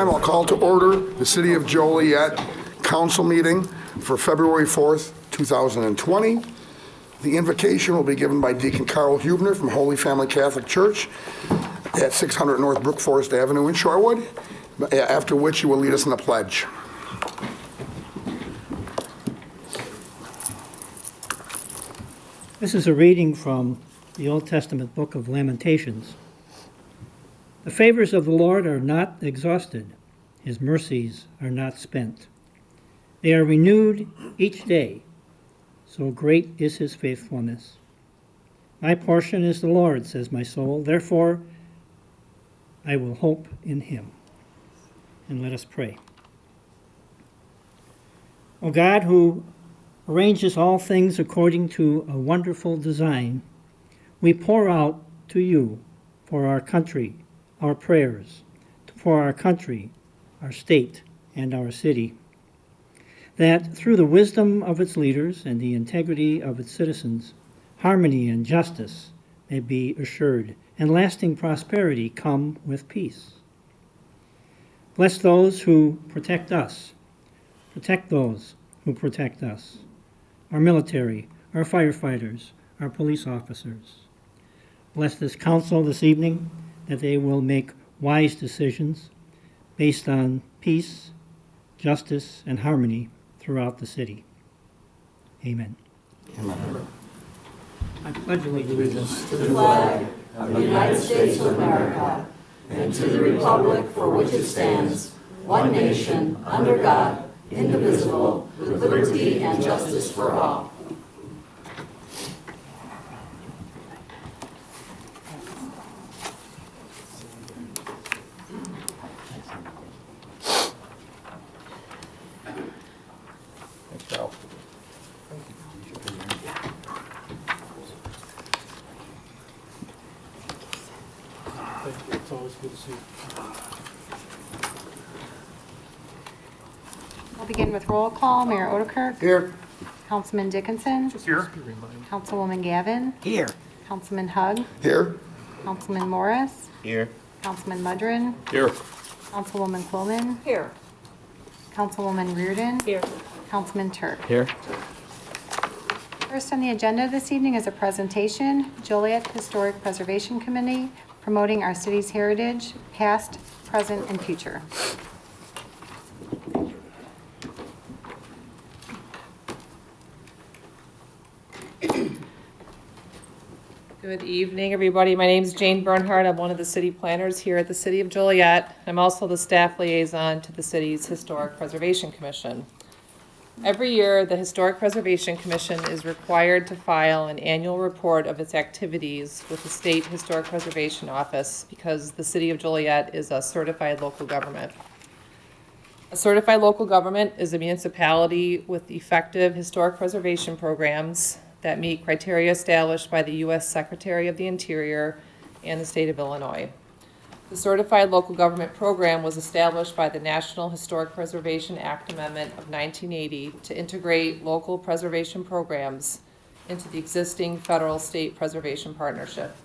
I'll call to order the City of Joliet Council meeting for February 4th, 2020. The invocation will be given by Deacon Carl Hubner from Holy Family Catholic Church at 600 North Brook Forest Avenue in Shorewood, after which you will lead us in the pledge. This is a reading from the Old Testament book of Lamentations. The favors of the Lord are not exhausted. His mercies are not spent. They are renewed each day. So great is his faithfulness. My portion is the Lord, says my soul. Therefore, I will hope in him. And let us pray. O God, who arranges all things according to a wonderful design, we pour out to you for our country our prayers, for our country, our state, and our city, that through the wisdom of its leaders and the integrity of its citizens, harmony and justice may be assured, and lasting prosperity come with peace. Bless those who protect us. Protect those who protect us. Our military, our firefighters, our police officers. Bless this council this evening, that they will make wise decisions based on peace, justice, and harmony throughout the city. Amen. Amen. I pledge allegiance to the flag of the United States of America and to the republic for which it stands, one nation, under God, indivisible, with liberty and justice for all. It's always good to see you. We'll begin with roll call. Mayor Odekirk. Here. Councilman Dickinson. Here. Councilwoman Gavin. Here. Councilman Hug. Here. Councilman Morris. Here. Councilman Mudrin. Here. Councilwoman Coleman. Here. Councilwoman Reardon. Here. Councilman Turk. Here. First on the agenda this evening is a presentation, Joliet Historic Preservation Committee, promoting our city's heritage, past, present, and future. Good evening, everybody. My name is Jane Bernhardt. I'm one of the city planners here at the City of Joliet. I'm also the staff liaison to the city's Historic Preservation Commission. Every year, the Historic Preservation Commission is required to file an annual report of its activities with the State Historic Preservation Office because the City of Joliet is a certified local government. A certified local government is a municipality with effective historic preservation programs that meet criteria established by the U.S. Secretary of the Interior and the state of Illinois. The Certified Local Government Program was established by the National Historic Preservation Act Amendment of 1980 to integrate local preservation programs into the existing federal-state preservation partnership.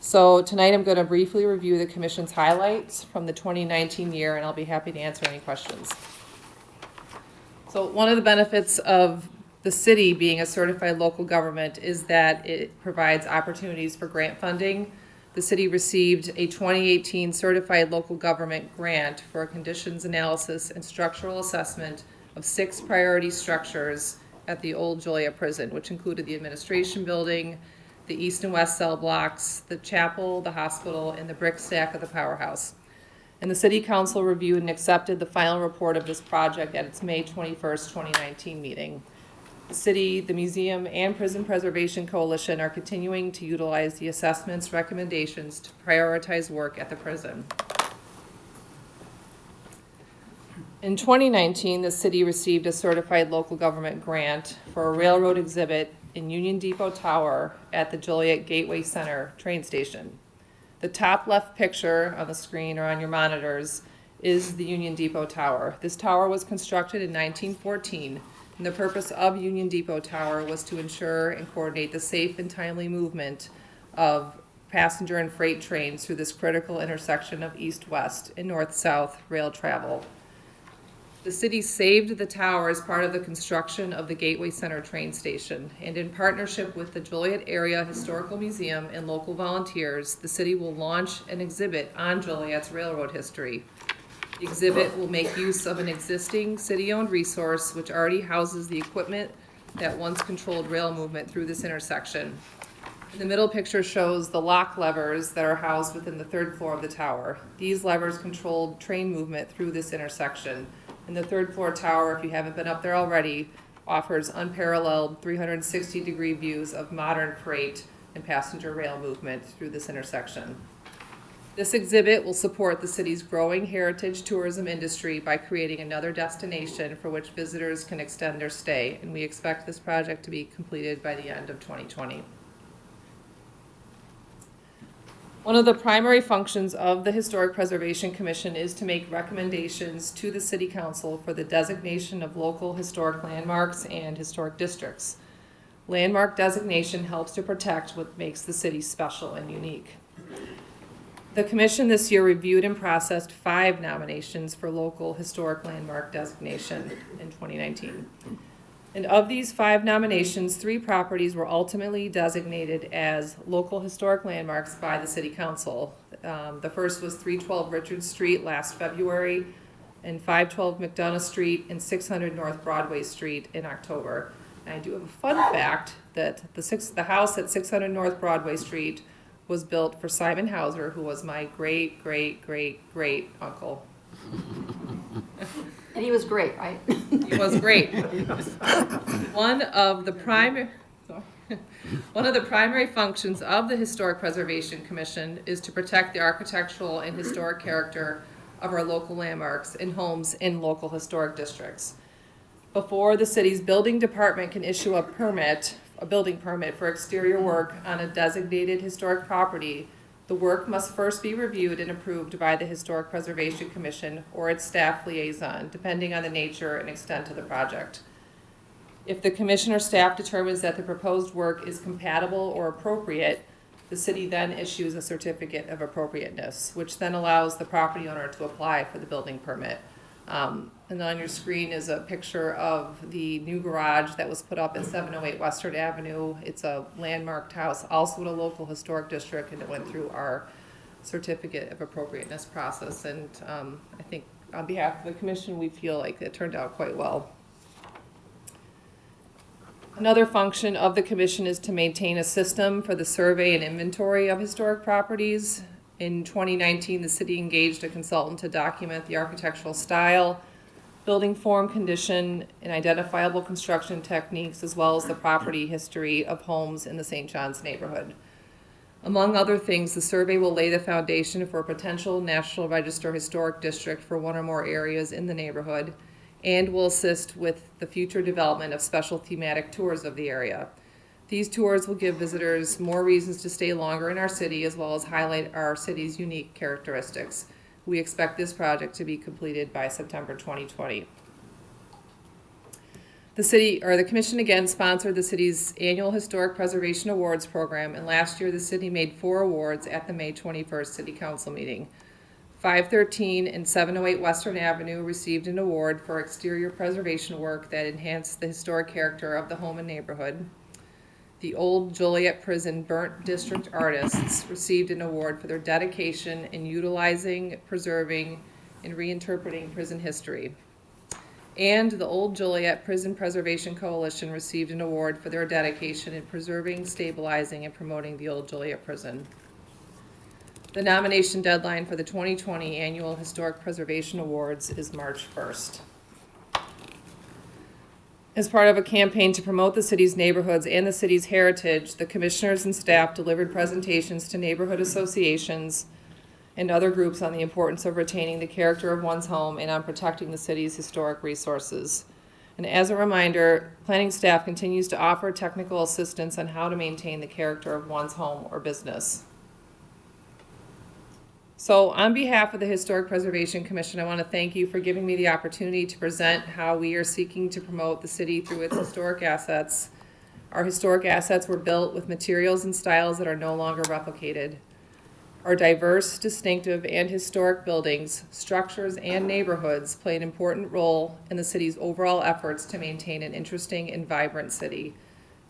So tonight I'm going to briefly review the Commission's highlights from the 2019 year, and I'll be happy to answer any questions. So one of the benefits of the city being a certified local government is that it provides opportunities for grant funding. The city received a 2018 Certified Local Government grant for a conditions analysis and structural assessment of 6 priority structures at the old Joliet prison, which included the administration building, the east and west cell blocks, the chapel, the hospital, and the brick stack of the powerhouse. And the City Council reviewed and accepted the final report of this project at its May 21st, 2019 meeting. The city, the museum, and Prison Preservation Coalition are continuing to utilize the assessment's recommendations to prioritize work at the prison. In 2019, the city received a certified local government grant for a railroad exhibit in Union Depot Tower at the Joliet Gateway Center train station. The top left picture on the screen or on your monitors is the Union Depot Tower. This tower was constructed in 1914. And the purpose of Union Depot Tower was to ensure and coordinate the safe and timely movement of passenger and freight trains through this critical intersection of east-west and north-south rail travel. The city saved the tower as part of the construction of the Gateway Center train station, and in partnership with the Joliet Area Historical Museum and local volunteers, the city will launch an exhibit on Joliet's railroad history. The exhibit will make use of an existing city-owned resource which already houses the equipment that once controlled rail movement through this intersection. The middle picture shows the lock levers that are housed within the third floor of the tower. These levers controlled train movement through this intersection. And the third floor tower, if you haven't been up there already, offers unparalleled 360-degree views of modern freight and passenger rail movement through this intersection. This exhibit will support the city's growing heritage tourism industry by creating another destination for which visitors can extend their stay, and we expect this project to be completed by the end of 2020. One of the primary functions of the Historic Preservation Commission is to make recommendations to the City Council for the designation of local historic landmarks and historic districts. Landmark designation helps to protect what makes the city special and unique. The Commission this year reviewed and processed 5 nominations for local historic landmark designation in 2019. And of these 5 nominations, 3 properties were ultimately designated as local historic landmarks by the City Council. The first was 312 Richard Street last February, and 512 McDonough Street and 600 North Broadway Street in October. And I do have a fun fact that the house at 600 North Broadway Street was built for Simon Hauser, who was my great, great, great, great uncle. And he was great, right? He was great. One of the primary functions of the Historic Preservation Commission is to protect the architectural and historic character of our local landmarks and homes in local historic districts. Before the city's building department can issue a building permit for exterior work on a designated historic property, the work must first be reviewed and approved by the Historic Preservation Commission or its staff liaison, depending on the nature and extent of the project. If the commission or staff determines that the proposed work is compatible or appropriate, the city then issues a certificate of appropriateness, which then allows the property owner to apply for the building permit. And on your screen is a picture of the new garage that was put up at 708 Western Avenue. It's a landmarked house, also in a local historic district, and it went through our certificate of appropriateness process. And I think on behalf of the commission, we feel like it turned out quite well. Another function of the commission is to maintain a system for the survey and inventory of historic properties. In 2019, the city engaged a consultant to document the architectural style, building form, condition, and identifiable construction techniques, as well as the property history of homes in the St. John's neighborhood. Among other things, the survey will lay the foundation for a potential National Register Historic District for one or more areas in the neighborhood, and will assist with the future development of special thematic tours of the area. These tours will give visitors more reasons to stay longer in our city, as well as highlight our city's unique characteristics. We expect this project to be completed by September 2020. The commission again sponsored the city's annual Historic Preservation Awards program, and last year the city made 4 awards at the May 21st City Council meeting. 513 and 708 Western Avenue received an award for exterior preservation work that enhanced the historic character of the home and neighborhood. The Old Joliet Prison Burnt District artists received an award for their dedication in utilizing, preserving, and reinterpreting prison history. And the Old Joliet Prison Preservation Coalition received an award for their dedication in preserving, stabilizing, and promoting the Old Joliet Prison. The nomination deadline for the 2020 Annual Historic Preservation Awards is March 1st. As part of a campaign to promote the city's neighborhoods and the city's heritage, the commissioners and staff delivered presentations to neighborhood associations and other groups on the importance of retaining the character of one's home and on protecting the city's historic resources. And as a reminder, planning staff continues to offer technical assistance on how to maintain the character of one's home or business. So on behalf of the Historic Preservation Commission, I want to thank you for giving me the opportunity to present how we are seeking to promote the city through its historic assets. Our historic assets were built with materials and styles that are no longer replicated. Our diverse, distinctive, and historic buildings, structures, and neighborhoods play an important role in the city's overall efforts to maintain an interesting and vibrant city.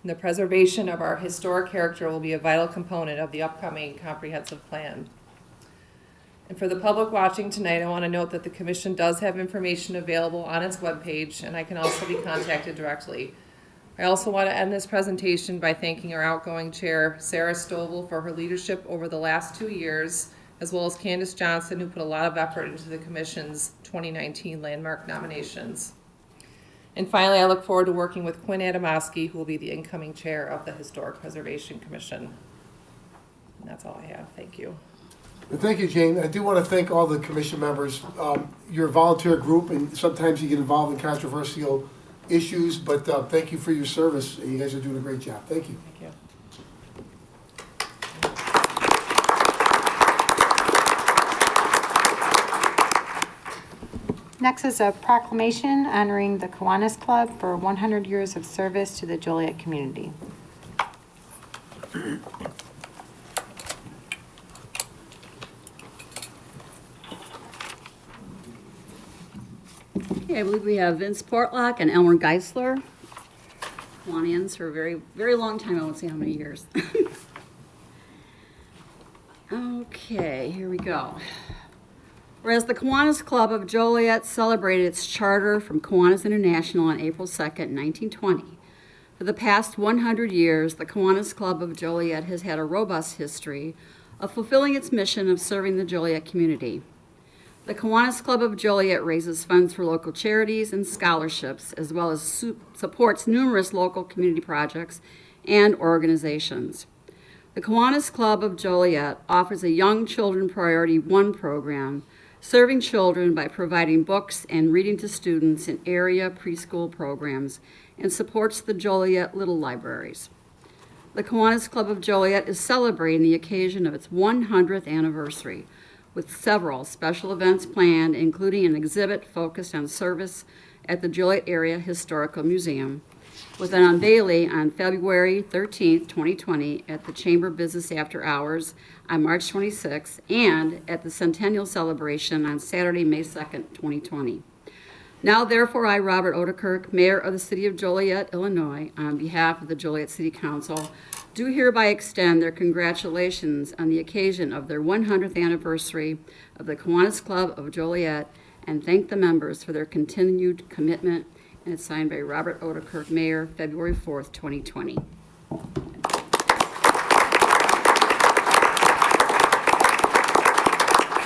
And the preservation of our historic character will be a vital component of the upcoming comprehensive plan. And for the public watching tonight, I want to note that the commission does have information available on its webpage, and I can also be contacted directly. I also want to end this presentation by thanking our outgoing chair, Sarah Stovall, for her leadership over the last 2 years, as well as Candace Johnson, who put a lot of effort into the commission's 2019 landmark nominations. And finally, I look forward to working with Quinn Adamowski, who will be the incoming chair of the Historic Preservation Commission. And that's all I have. Thank you. Thank you, Jane. I do want to thank all the commission members. You're a volunteer group, and sometimes you get involved in controversial issues, but thank you for your service. You guys are doing a great job. Thank you. Thank you. Next is a proclamation honoring the Kiwanis Club for 100 years of service to the Joliet community. Okay, I believe we have Vince Portlock and Elmer Geisler, Kiwanians for a very, very long time. I won't say how many years. Okay, here we go. Whereas the Kiwanis Club of Joliet celebrated its charter from Kiwanis International on April 2nd, 1920. For the past 100 years, the Kiwanis Club of Joliet has had a robust history of fulfilling its mission of serving the Joliet community. The Kiwanis Club of Joliet raises funds for local charities and scholarships, as well as supports numerous local community projects and organizations. The Kiwanis Club of Joliet offers a Young Children Priority 1 program, serving children by providing books and reading to students in area preschool programs, and supports the Joliet Little Libraries. The Kiwanis Club of Joliet is celebrating the occasion of its 100th anniversary, with several special events planned, including an exhibit focused on service at the Joliet Area Historical Museum, with an unveiling on February 13th, 2020 at the Chamber Business After Hours on March 26th, and at the Centennial Celebration on Saturday, May 2nd, 2020. Now, therefore, I, Robert Odekirk, Mayor of the City of Joliet, Illinois, on behalf of the Joliet City Council, do hereby extend their congratulations on the occasion of their 100th anniversary of the Kiwanis Club of Joliet, and thank the members for their continued commitment. And it's signed by Robert Odekirk, Mayor, February 4th, 2020.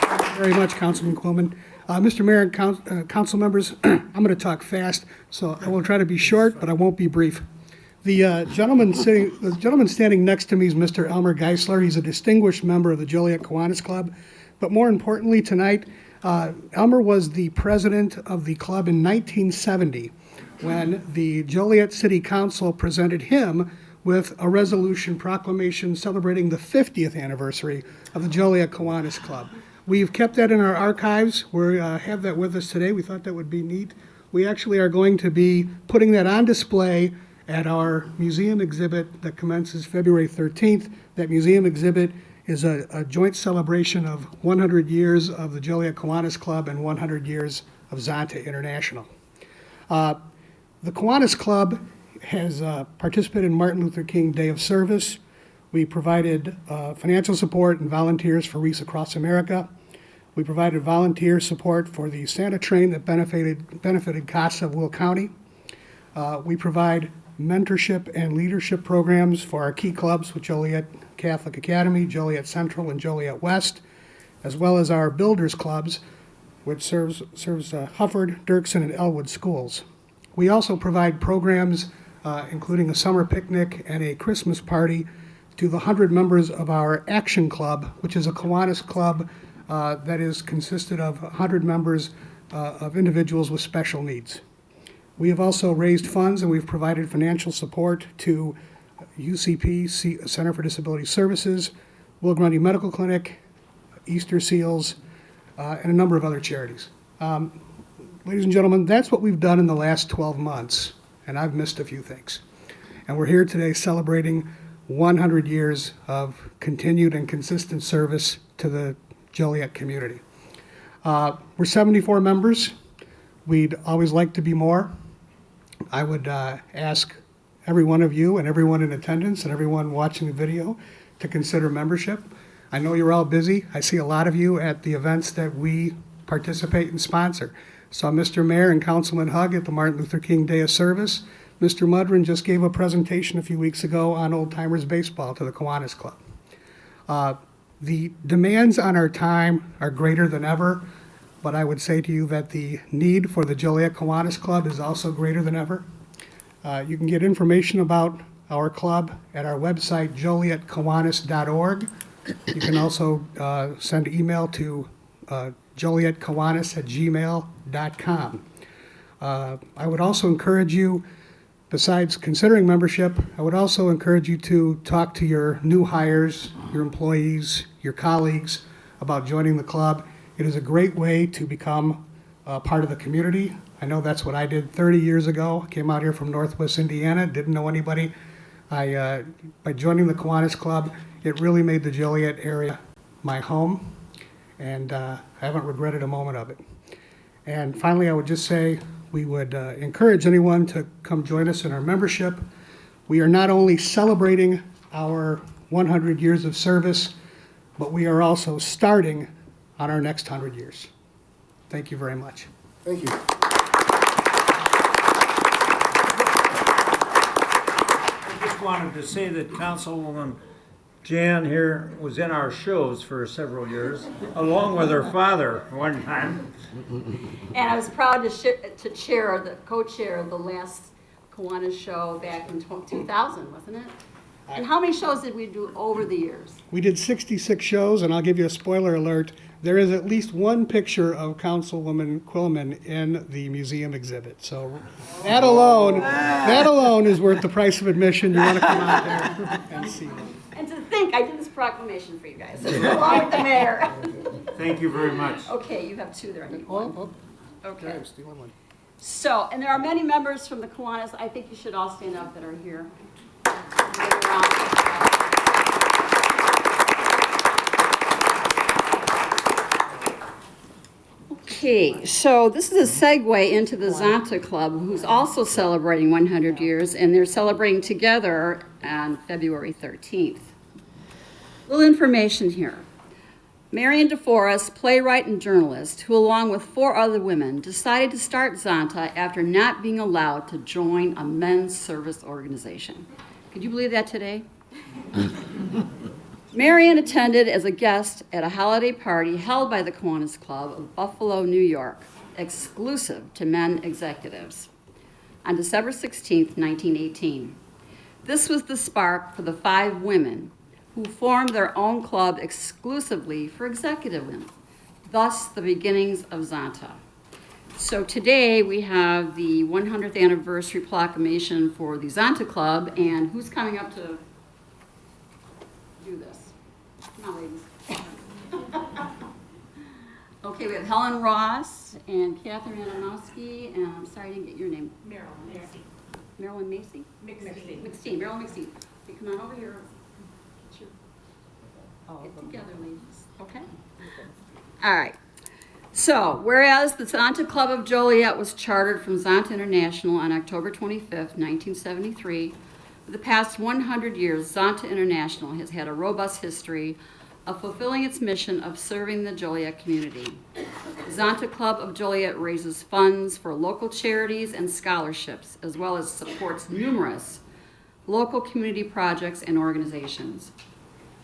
Thank you very much, Councilman Quillman. Mr. Mayor and council members, I'm going to talk fast, so I will try to be short, but I won't be brief. The gentleman standing next to me is Mr. Elmer Geisler. He's a distinguished member of the Joliet Kiwanis Club. But more importantly tonight, Elmer was the president of the club in 1970 when the Joliet City Council presented him with a resolution proclamation celebrating the 50th anniversary of the Joliet Kiwanis Club. We've kept that in our archives. We have that with us today. We thought that would be neat. We actually are going to be putting that on display at our museum exhibit that commences February 13th. That museum exhibit is a joint celebration of 100 years of the Joliet Kiwanis Club and 100 years of Zonta International. The Kiwanis Club has participated in Martin Luther King Day of Service. We provided financial support and volunteers for Wreaths Across America. We provided volunteer support for the Santa train that benefited CASA of Will County. We provide mentorship and leadership programs for our key clubs with Joliet Catholic Academy, Joliet Central, and Joliet West, as well as our builders clubs, which serves Hufford, Dirksen, and Elwood schools. We also provide programs including a summer picnic and a Christmas party to the 100 members of our Action Club, which is a Kiwanis club that is consisted of 100 members of individuals with special needs. We have also raised funds and we've provided financial support to UCP, Center for Disability Services, Will Grundy Medical Clinic, Easter Seals, and a number of other charities. Ladies and gentlemen, that's what we've done in the last 12 months, and I've missed a few things. And we're here today celebrating 100 years of continued and consistent service to the Joliet community. We're 74 members. We'd always like to be more. I would ask every one of you and everyone in attendance and everyone watching the video to consider membership. I know you're all busy. I see a lot of you at the events that we participate and sponsor. Saw Mr. Mayor and Councilman Hugg at the Martin Luther King Day of Service. Mr. Mudrin just gave a presentation a few weeks ago on Old Timers Baseball to the Kiwanis Club. The demands on our time are greater than ever, but I would say to you that the need for the Joliet Kiwanis Club is also greater than ever. You can get information about our club at our website, jolietkiwanis.org. You can also send email to jolietkiwanis@gmail.com. I would also encourage you, besides considering membership, I would also encourage you to talk to your new hires, your employees, your colleagues about joining the club. It is a great way to become part of the community. I know that's what I did 30 years ago. I came out here from Northwest Indiana, didn't know anybody. By joining the Kiwanis Club, it really made the Joliet area my home, and I haven't regretted a moment of it. And finally, I would just say we would encourage anyone to come join us in our membership. We are not only celebrating our 100 years of service, but we are also starting on our next 100 years. Thank you very much. Thank you. I just wanted to say that Councilwoman Jan here was in our shows for several years, along with her father one time. And I was proud to co-chair the last Kiwanis show back in 2000, wasn't it? And how many shows did we do over the years? We did 66 shows, and I'll give you a spoiler alert. There is at least one picture of Councilwoman Quillman in the museum exhibit. So that alone is worth the price of admission. You want to come out there and see it. And to think, I did this proclamation for you guys, along with the mayor. Thank you very much. Okay, you have two there, I need one. Oh, Okay. I'm stealing one. So, and there are many members from the Kiwanis. I think you should all stand up that are here. Okay, so this is a segue into the Zonta Club, who's also celebrating 100 years, and they're celebrating together on February 13th. Little information here. Marian DeForest, playwright and journalist, who along with 4 other women decided to start Zonta after not being allowed to join a men's service organization. Could you believe that today? Marian attended as a guest at a holiday party held by the Kiwanis Club of Buffalo, New York, exclusive to men executives, on December 16, 1918. This was the spark for the 5 women who formed their own club exclusively for executive women, thus the beginnings of Zonta. So today we have the 100th anniversary proclamation for the Zonta Club, and who's coming up to do this? Come on, ladies. Okay, we have Helen Ross and Catherine Adamowski, and I'm sorry I didn't get your name. Marilyn Macy. Marilyn Macy? McSteen, Marilyn McSteen. You come on over here. Get together, ladies, okay? All right. So, whereas the Zonta Club of Joliet was chartered from Zonta International on October 25th, 1973, for the past 100 years, Zonta International has had a robust history of fulfilling its mission of serving the Joliet community. The Zonta Club of Joliet raises funds for local charities and scholarships, as well as supports numerous local community projects and organizations.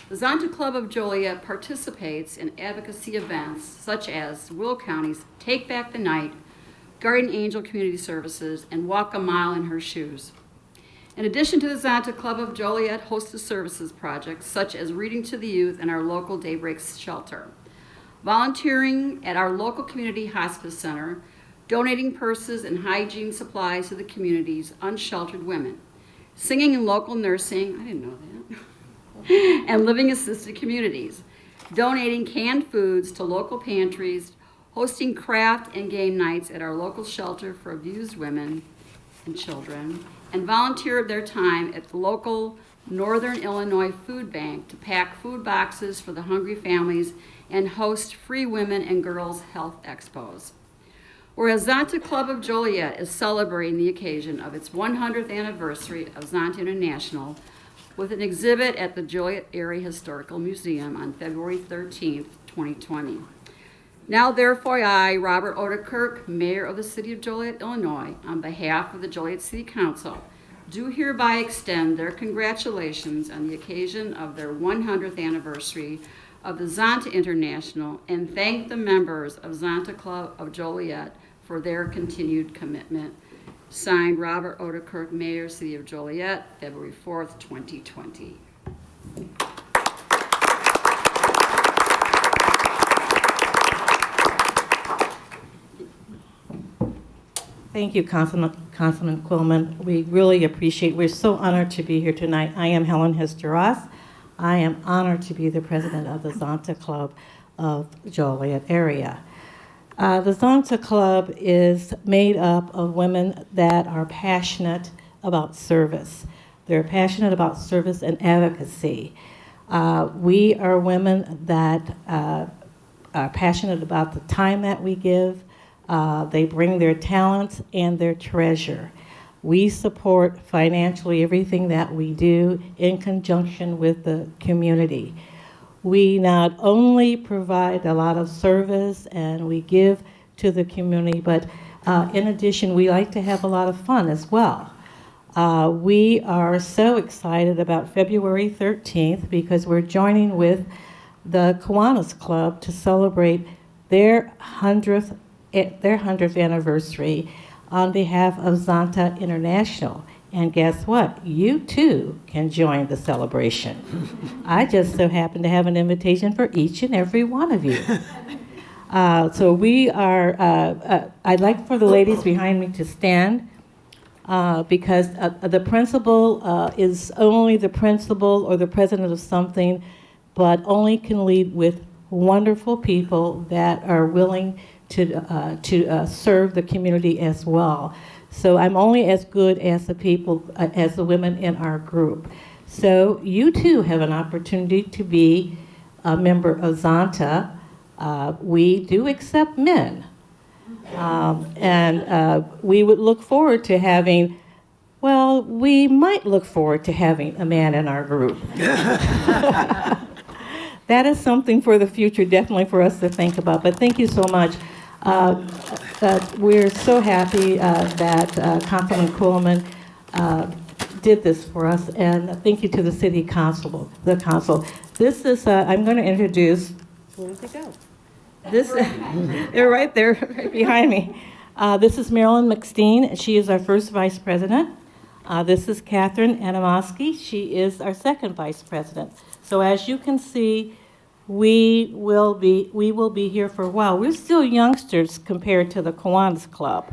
The Zonta Club of Joliet participates in advocacy events such as Will County's Take Back the Night, Guardian Angel Community Services, and Walk a Mile in Her Shoes. In addition to the Zonta Club of Joliet hosts services projects such as Reading to the Youth and our local Daybreak Shelter, volunteering at our local community hospice center, donating purses and hygiene supplies to the community's unsheltered women, singing in local nursing, I didn't know that, and living assisted communities, donating canned foods to local pantries, hosting craft and game nights at our local shelter for abused women and children, and volunteered their time at the local Northern Illinois Food Bank to pack food boxes for the hungry families and host free women and girls health expos. Whereas Zonta Club of Joliet is celebrating the occasion of its 100th anniversary of Zonta International with an exhibit at the Joliet Area Historical Museum on February 13th, 2020. Now therefore I, Robert Odekirk, Mayor of the City of Joliet, Illinois, on behalf of the Joliet City Council, do hereby extend their congratulations on the occasion of their 100th anniversary of the Zonta International and thank the members of Zonta Club of Joliet for their continued commitment. Signed, Robert Odekirk, Mayor, City of Joliet, February 4th, 2020. Thank you, Councilman Quillman. We really appreciate, we're so honored to be here tonight. I am Helen Hester-Ross. I am honored to be the president of the Zonta Club of Joliet area. The Zonta Club is made up of women that are passionate about service. They're passionate about service and advocacy. We are women that are passionate about the time that we give. They bring their talents and their treasure. We support financially everything that we do in conjunction with the community. We not only provide a lot of service and we give to the community, but in addition, we like to have a lot of fun as well. We are so excited about February 13th because we're joining with the Kiwanis Club to celebrate their 100th anniversary on behalf of Zonta International. And guess what? You too can join the celebration. I just so happen to have an invitation for each and every one of you. So we are, I'd like for the ladies behind me to stand because the principal is only the principal or the president of something, but only can lead with wonderful people that are willing to serve the community as well. So I'm only as good as the people, as the women in our group. So you too have an opportunity to be a member of Zonta. We do accept men. And we would look forward to having, well, we might look forward to having a man in our group. That is something for the future, definitely for us to think about. But thank you so much. We're so happy that Councilman Quillman did this for us, and thank you to the City Council. This is, I'm going to introduce, where did they go? They're right there, right behind me. This is Marilyn McSteen. She is our first Vice President. This is Catherine Adamowski. She is our second Vice President. So as you can see, we will be here for a while. We're still youngsters compared to the Kiwanis Club.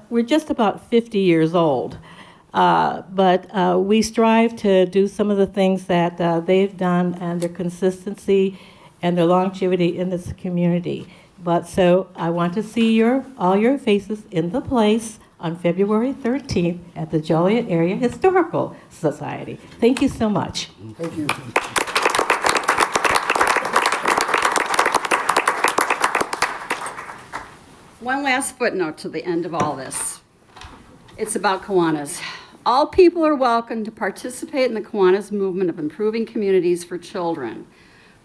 We're just about 50 years old. But we strive to do some of the things that they've done and their consistency and their longevity in this community. But so I want to see all your faces in the place on February 13th at the Joliet Area Historical Society. Thank you so much. Thank you. One last footnote to the end of all this. It's about Kiwanis. All people are welcome to participate in the Kiwanis movement of improving communities for children.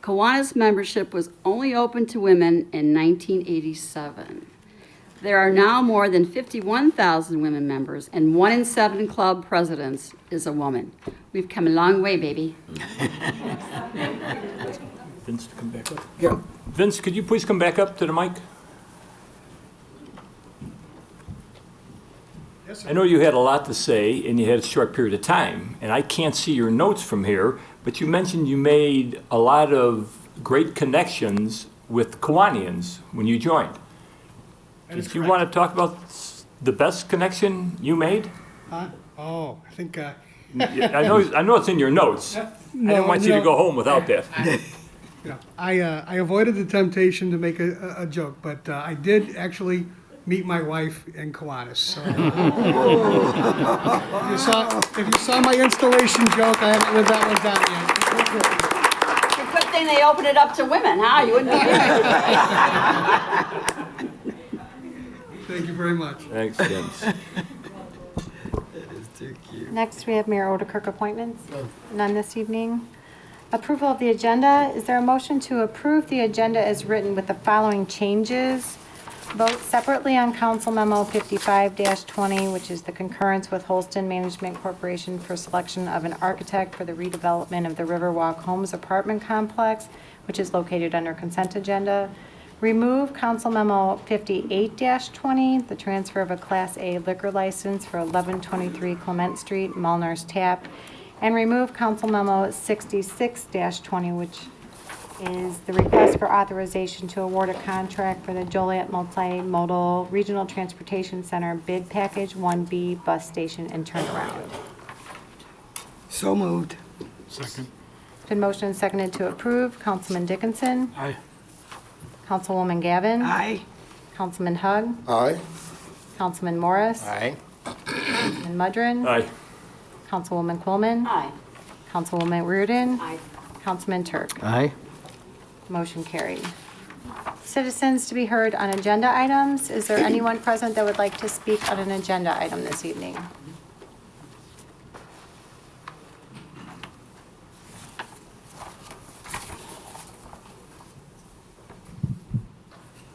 Kiwanis membership was only open to women in 1987. There are now more than 51,000 women members, and 1 in 7 club presidents is a woman. We've come a long way, baby. Vince, to come back up. Yeah. Vince, could you please come back up to the mic? Yes, I know you had a lot to say, and you had a short period of time, and I can't see your notes from here, but you mentioned you made a lot of great connections with Kiwanians when you joined. Did you want to talk about the best connection you made? Huh? Oh, I think... I know it's in your notes. I didn't want you to go home without that. I avoided the temptation to make a joke, but I did actually meet my wife in Kiwanis. So, if you saw my installation joke, I haven't lived that one down yet. It's a good thing they opened it up to women, huh? You wouldn't be Thank you very much. Thanks, James. Next, we have Mayor Odekirk appointments. None this evening. Approval of the agenda. Is there a motion to approve the agenda as written with the following changes? Vote separately on Council Memo 55-20, which is the concurrence with Holston Management Corporation for selection of an architect for the redevelopment of the Riverwalk Homes apartment complex, which is located under consent agenda. Remove Council Memo 58-20, the transfer of a Class A liquor license for 1123 Clement Street, Mulner's Tap. And remove Council Memo 66-20, which is the request for authorization to award a contract for the Joliet Multimodal Regional Transportation Center Bid Package 1B Bus Station and Turnaround. So moved. Been motioned and seconded to approve. Councilman Dickinson. Aye. Councilwoman Gavin. Aye. Councilman Hug. Aye. Councilman Morris. Aye. Councilman Mudrin. Aye. Councilwoman Quillman. Aye. Councilwoman Reardon. Aye. Councilman Turk. Aye. Motion carried. Citizens to be heard on agenda items. Is there anyone present that would like to speak on an agenda item this evening?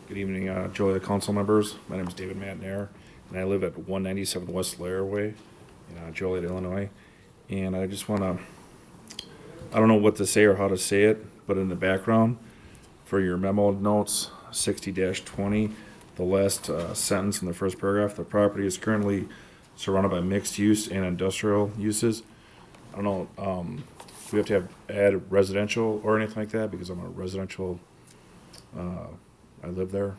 Good evening, Joliet Council members. My name is David Matnair, and I live at 197 West Lair Way in Joliet, Illinois. And I just want to, I don't know what to say or how to say it, but in the background, for your memo notes, 60-20, the last sentence in the first paragraph, the property is currently surrounded by mixed use and industrial uses. I don't know, do we have to add residential or anything like that? Because I'm a residential, I live there.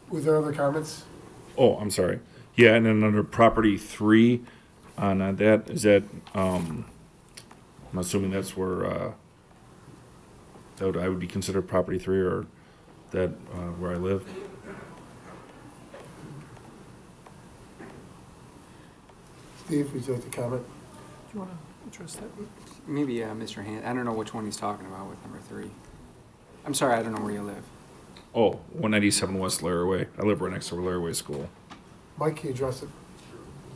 Were there other comments? Oh, I'm sorry. Yeah, and then under property 3, on that, is that, I'm assuming that's where, I would be considered property 3, or that, where I live? Steve, would you like to comment? Do you want to address that? Maybe Mr. Hand, I don't know which one he's talking about with number 3. I'm sorry, I don't know where you live. Oh, 197 West Lair Way. I live right next to Lair Way School. Mike, can you address it?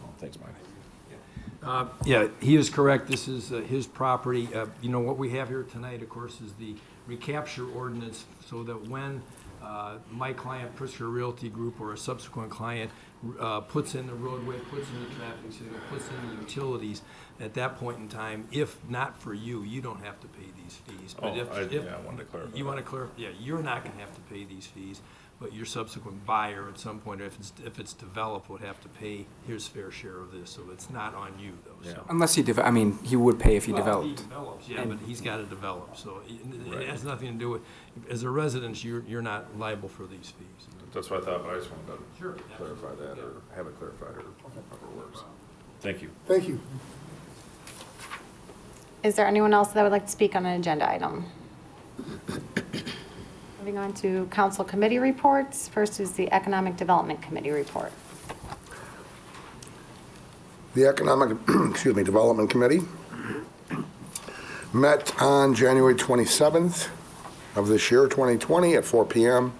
Oh, thanks, Mike. Yeah, he is correct. This is his property. You know, what we have here tonight, of course, is the recapture ordinance, so that when my client, Pritzker Realty Group, or a subsequent client puts in the roadway, puts in the traffic signal, puts in the utilities, at that point in time, if not for you, you don't have to pay these fees. But Oh, if I wanted to clarify. you want to clarify, yeah, you're not going to have to pay these fees, but your subsequent buyer at some point, if it's developed, would have to pay his fair share of this, so it's not on you, though, so. Unless he, I mean, he would pay if he Well, developed. He develops, yeah, but he's got to develop, so it has nothing to do with, as a resident, you're not liable for these fees. That's what I thought, but I just wanted to Sure. clarify that, or have it clarified, or however it works. Thank you. Thank you. Is there anyone else that would like to speak on an agenda item? Moving on to council committee reports. First is the Economic Development Committee report. The Economic, Development Committee met on January 27th of this year, 2020, at 4 p.m.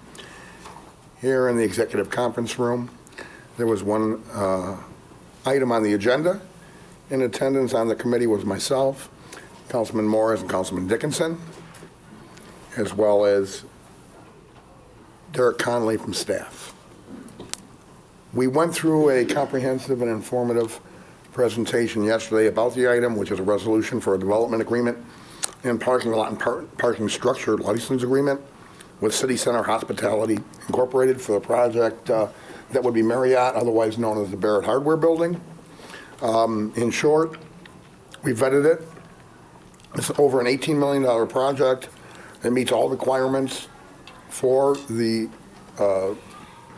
here in the Executive Conference Room. There was one item on the agenda. In attendance on the committee was myself, Councilman Morris, and Councilman Dickinson, as well as Derek Conley from staff. We went through a comprehensive and informative presentation yesterday about the item, which is a resolution for a development agreement and parking lot and parking structure license agreement with City Center Hospitality Incorporated for the project that would be Marriott, otherwise known as the Barrett Hardware Building. In short, We vetted it. It's over an $18 million project. It meets all requirements for the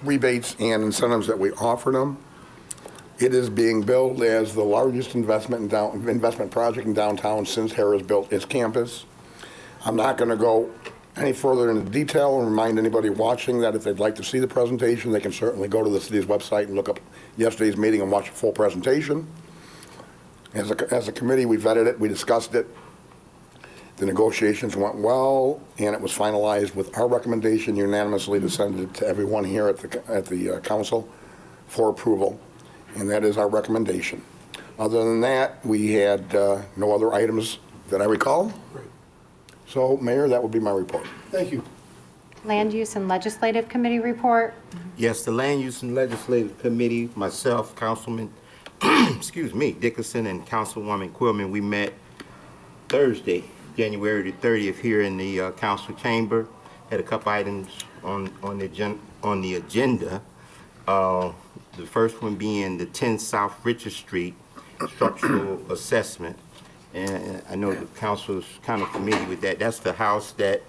rebates and incentives that we offered them. It is being billed as the largest investment project in downtown since Harrah's built its campus. I'm not going to go any further into detail and remind anybody watching that if they'd like to see the presentation, they can certainly go to the city's website and look up yesterday's meeting and watch a full presentation. As a committee, we vetted it, we discussed it. The negotiations went well, and it was finalized with our recommendation unanimously to send it to everyone here at the council for approval, and that is our recommendation. Other than that, we had no other items that I recall. Great. So, Mayor, that would be my report. Thank you. Land Use and Legislative Committee report. Yes, the Land Use and Legislative Committee, myself, Councilman, excuse me, Dickerson and Councilwoman Quillman, we met Thursday, January the 30th here in the council chamber. Had a couple items on the agenda. The first one being the 10 South Richard Street structural assessment. And I know the council is kind of familiar with that. That's the house that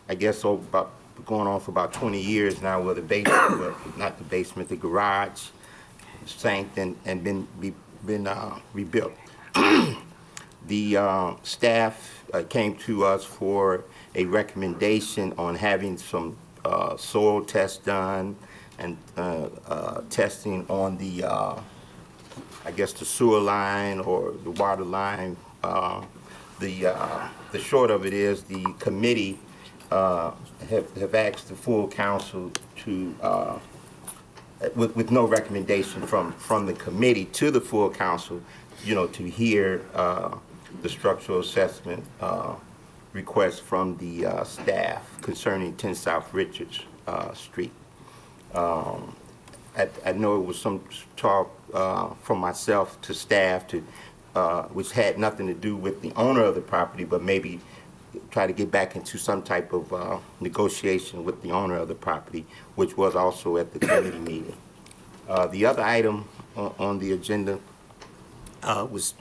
I guess going on for about 20 years now, where the basement, well, not the basement, the garage sank and been rebuilt. The staff came to us for a recommendation on having some soil tests done and testing on the, I guess, the sewer line or the water line. The short of it is the committee have asked the full council to, with no recommendation from the committee to the full council, to hear the structural assessment request from the staff concerning 10 South Richards Street. I know it was some talk from myself to staff which had nothing to do with the owner of the property, but maybe try to get back into some type of negotiation with the owner of the property, which was also at the committee meeting. The other item on the agenda was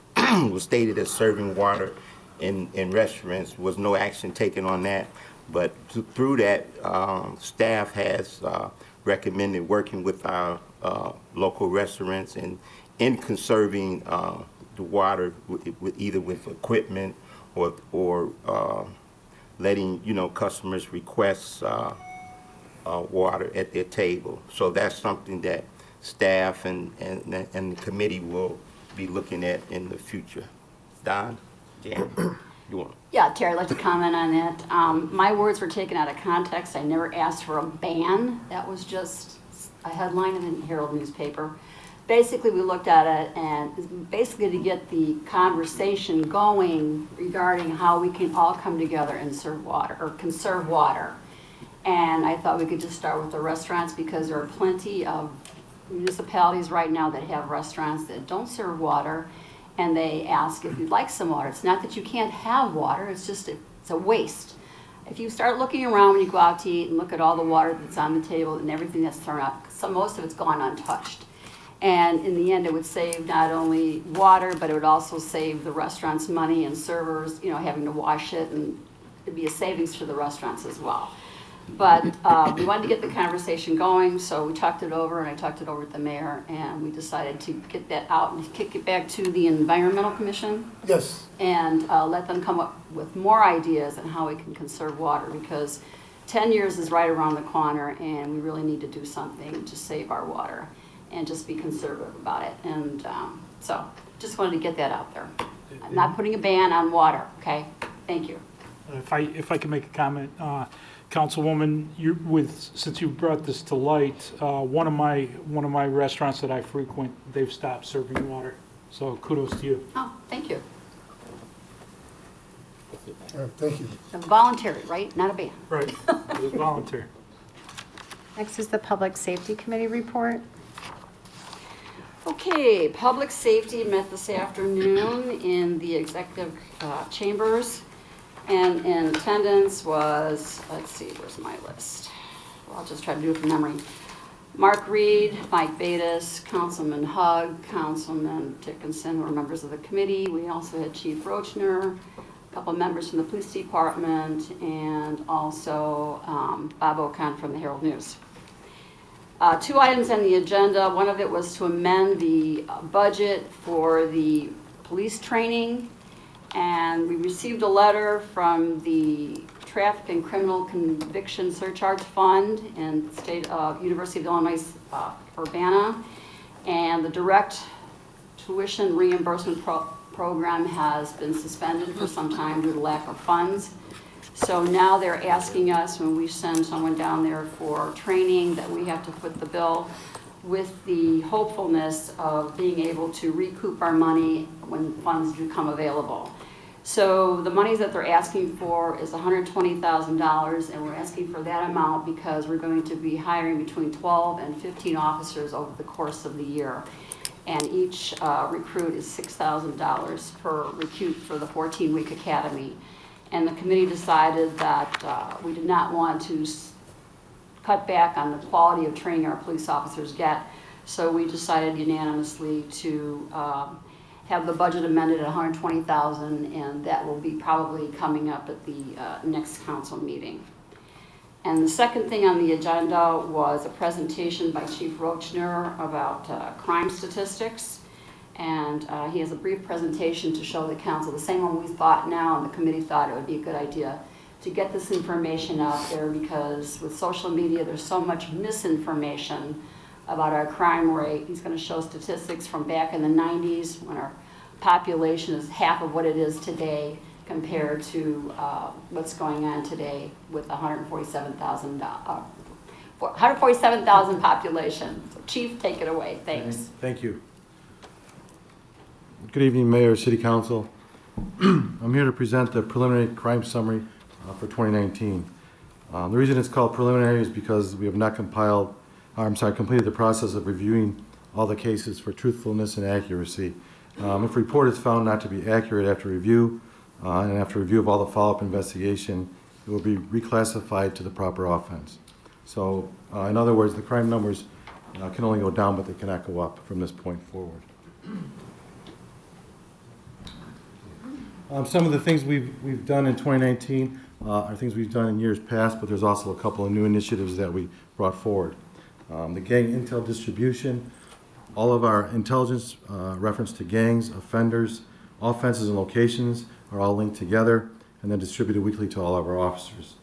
stated as serving water in restaurants. Was no action taken on that, but through that, staff has recommended working with our local restaurants and in conserving the water either with equipment or letting customers request water at their table. So that's something that staff and the committee will be looking at in the future. Don, Jan, you want? Yeah, Terry, I'd like to comment on that. My words were taken out of context. I never asked for a ban. That was just a headline in the Herald newspaper. Basically, we looked at it and basically to get the conversation going regarding how we can all come together and serve water or conserve water. And I thought we could just start with the restaurants because there are plenty of municipalities right now that have restaurants that don't serve water, and they ask if you'd like some water. It's not that you can't have water, it's just it's a waste. If you start looking around when you go out to eat and look at all the water that's on the table and everything that's thrown out, most of it's gone untouched. And in the end, it would save not only water, but it would also save the restaurants money and servers, having to wash it, and it'd be a savings for the restaurants as well. But we wanted to get the conversation going, so we talked it over, and I talked it over with the mayor, and we decided to get that out and kick it back to the Environmental Commission. Yes. And let them come up with more ideas on how we can conserve water, because 10 years is right around the corner, and we really need to do something to save our water and just be conservative about it. And so just wanted to get that out there. I'm not putting a ban on water, okay? Thank you. If I can make a comment, Councilwoman, since you brought this to light, one of my restaurants that I frequent, they've stopped serving water. So kudos to you. Oh, thank you. Thank you. Voluntary, right? Not a ban. Right. It was voluntary. Next is the Public Safety Committee report. Okay, Public Safety met this afternoon in the executive chambers, and in attendance was, let's see, where's my list? Well, I'll just try to do it from memory. Mark Reed, Mike Batis, Councilman Hugg, Councilman Dickinson were members of the committee. We also had Chief Rochner, a couple of members from the police department, and also Bob Ocon from the Herald News. Two items on the agenda. One of it was to amend the budget for the police training, and we received a letter from the Traffic and Criminal Conviction Surcharge Fund in the state of University of Illinois Urbana, and the direct tuition reimbursement program has been suspended for some time due to lack of funds. So now they're asking us, when we send someone down there for training, that we have to foot the bill with the hopefulness of being able to recoup our money when funds do come available. So the monies that they're asking for is $120,000, and we're asking for that amount because we're going to be hiring between 12 and 15 officers over the course of the year. And each recruit is $6,000 per recruit for the 14-week academy. And the committee decided that we did not want to cut back on the quality of training our police officers get. So we decided unanimously to have the budget amended at $120,000, and that will be probably coming up at the next council meeting. And the second thing on the agenda was a presentation by Chief Rochner about crime statistics. And he has a brief presentation to show the council, the same one we thought now, and the committee thought it would be a good idea to get this information out there, because with social media there's so much misinformation about our crime rate. He's going to show statistics from back in the 90s when our population is half of what it is today compared to what's going on today with 147,000 population. So Chief, take it away. Thanks. Thank you. Good evening, Mayor, City Council. I'm here to present the preliminary crime summary for 2019. The reason it's called preliminary is because we have not completed the process of reviewing all the cases for truthfulness and accuracy. If a report is found not to be accurate after review, and after review of all the follow-up investigation, it will be reclassified to the proper offense. So, in other words, the crime numbers can only go down, but they cannot go up from this point forward. Some of the things we've done in 2019 are things we've done in years past, but there's also a couple of new initiatives that we brought forward. The gang intel distribution, all of our intelligence reference to gangs, offenders, offenses, and locations are all linked together and then distributed weekly to all of our officers.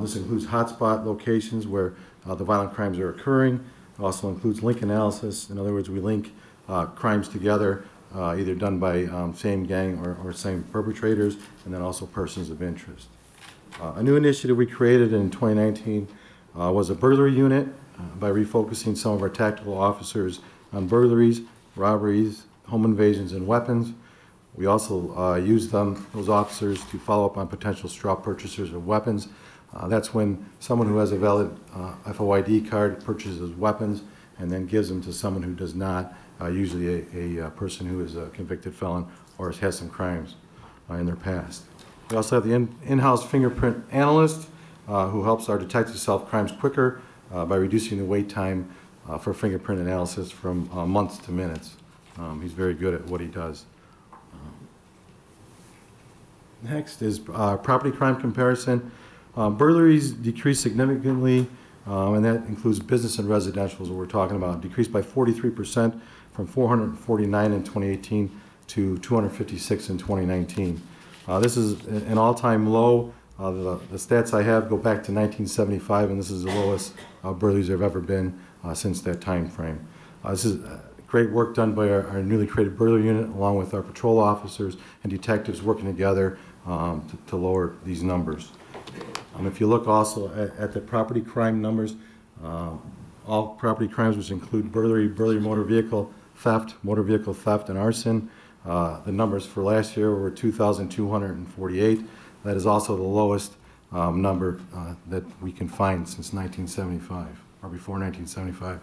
This includes hotspot locations where the violent crimes are occurring. It also includes link analysis. In other words, we link crimes together, either done by same gang or same perpetrators, and then also persons of interest. A new initiative we created in 2019 was a burglary unit by refocusing some of our tactical officers on burglaries, robberies, home invasions, and weapons. We also use those officers to follow up on potential straw purchasers of weapons. That's when someone who has a valid FOID card purchases weapons and then gives them to someone who does not, usually a person who is a convicted felon or has some crimes in their past. We also have the in-house fingerprint analyst who helps our detectives solve crimes quicker by reducing the wait time for fingerprint analysis from months to minutes. He's very good at what he does. Next is property crime comparison. Burglaries decreased significantly, and that includes business and residential, is what we're talking about. Decreased by 43% from 449 in 2018 to 256 in 2019. This is an all-time low. The stats I have go back to 1975, and this is the lowest burglaries there have ever been since that time frame. This is great work done by our newly created burglary unit, along with our patrol officers and detectives working together to lower these numbers. If you look also at the property crime numbers, all property crimes, which include burglary, motor vehicle theft, and arson, the numbers for last year were 2,248. That is also the lowest number that we can find since 1975, or before 1975.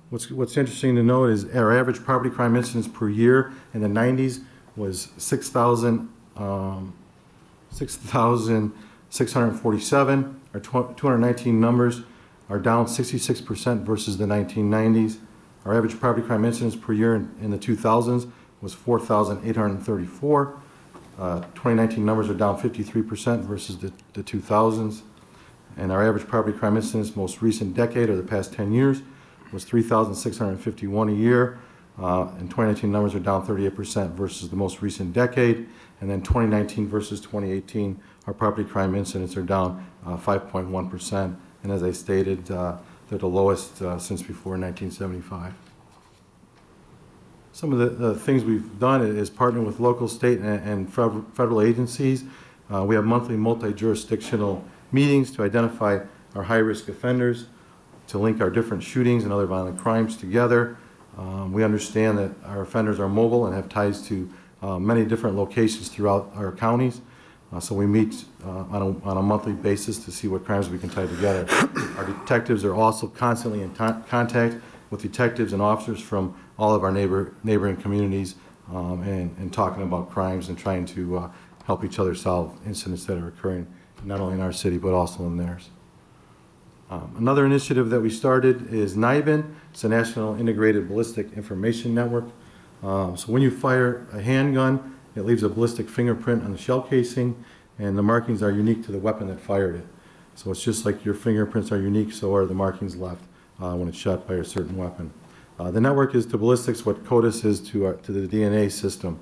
What's interesting to note is our average property crime incidents per year in the 90s was 6,647, or 219 numbers. are down 66% versus the 1990s. Our average property crime incidents per year in the 2000s was 4,834. 2019 numbers are down 53% versus the 2000s. And our average property crime incidents most recent decade, or the past 10 years, was 3,651 a year. And 2019 numbers are down 38% versus the most recent decade. And then 2019 versus 2018, our property crime incidents are down 5.1%. And as I stated, they're the lowest since before 1975. Some of the things we've done is partner with local, state, and federal agencies. We have monthly multi-jurisdictional meetings to identify our high-risk offenders, to link our different shootings and other violent crimes together. We understand that our offenders are mobile and have ties to many different locations throughout our counties. So we meet on a monthly basis to see what crimes we can tie together. Our detectives are also constantly in contact with detectives and officers from all of our neighboring communities and talking about crimes and trying to help each other solve incidents that are occurring not only in our city but also in theirs. Another initiative that we started is NIBIN. It's a National Integrated Ballistic Information Network. So when you fire a handgun, it leaves a ballistic fingerprint on the shell casing, and the markings are unique to the weapon that fired it. So it's just like your fingerprints are unique, so are the markings left when it's shot by a certain weapon. The network is to ballistics what CODIS is to the DNA system.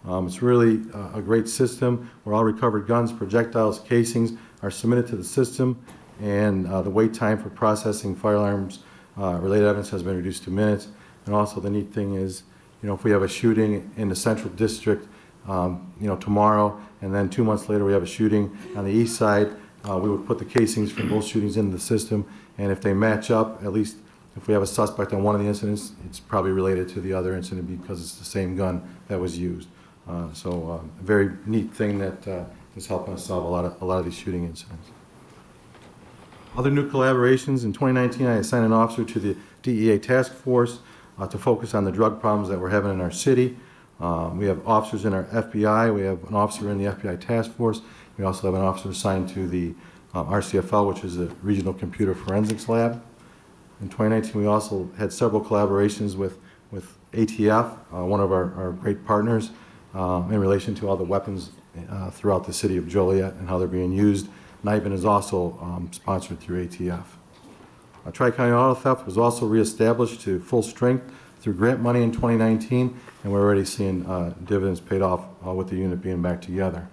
It's really a great system where all recovered guns, projectiles, casings are submitted to the system, and the wait time for processing firearms related evidence has been reduced to minutes. And also the neat thing is, if we have a shooting in the Central District, tomorrow, and then 2 months later we have a shooting on the east side, we would put the casings from both shootings into the system, and if they match up, at least if we have a suspect on one of the incidents, it's probably related to the other incident because it's the same gun that was used. A very neat thing that is helping us solve a lot of these shooting incidents. Other new collaborations, in 2019 I assigned an officer to the DEA task force to focus on the drug problems that we're having in our city. We have officers in our FBI, we have an officer in the FBI task force, we also have an officer assigned to the RCFL, which is the Regional Computer Forensics Lab. In 2019 we also had several collaborations with ATF, one of our great partners, in relation to all the weapons throughout the city of Joliet and how they're being used. NIBIN is also sponsored through ATF. Tri-County Auto Theft was also reestablished to full strength through grant money in 2019, and we're already seeing dividends paid off with the unit being back together.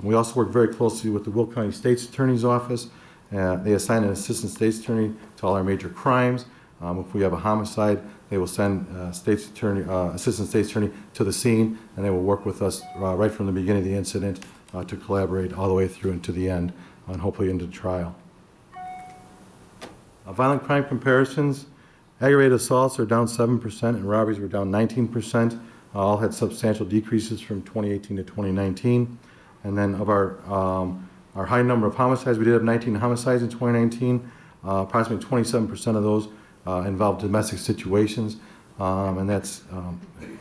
We also work very closely with the Will County State's Attorney's Office. They assign an assistant state's attorney to all our major crimes. If we have a homicide, they will send assistant state's attorney to the scene, and they will work with us right from the beginning of the incident to collaborate all the way through and to the end, and hopefully into trial. Violent crime comparisons. Aggravated assaults are down 7% and robberies were down 19%. All had substantial decreases from 2018 to 2019. And then of our high number of homicides, we did have 19 homicides in 2019. Approximately 27% of those involved domestic situations. And that's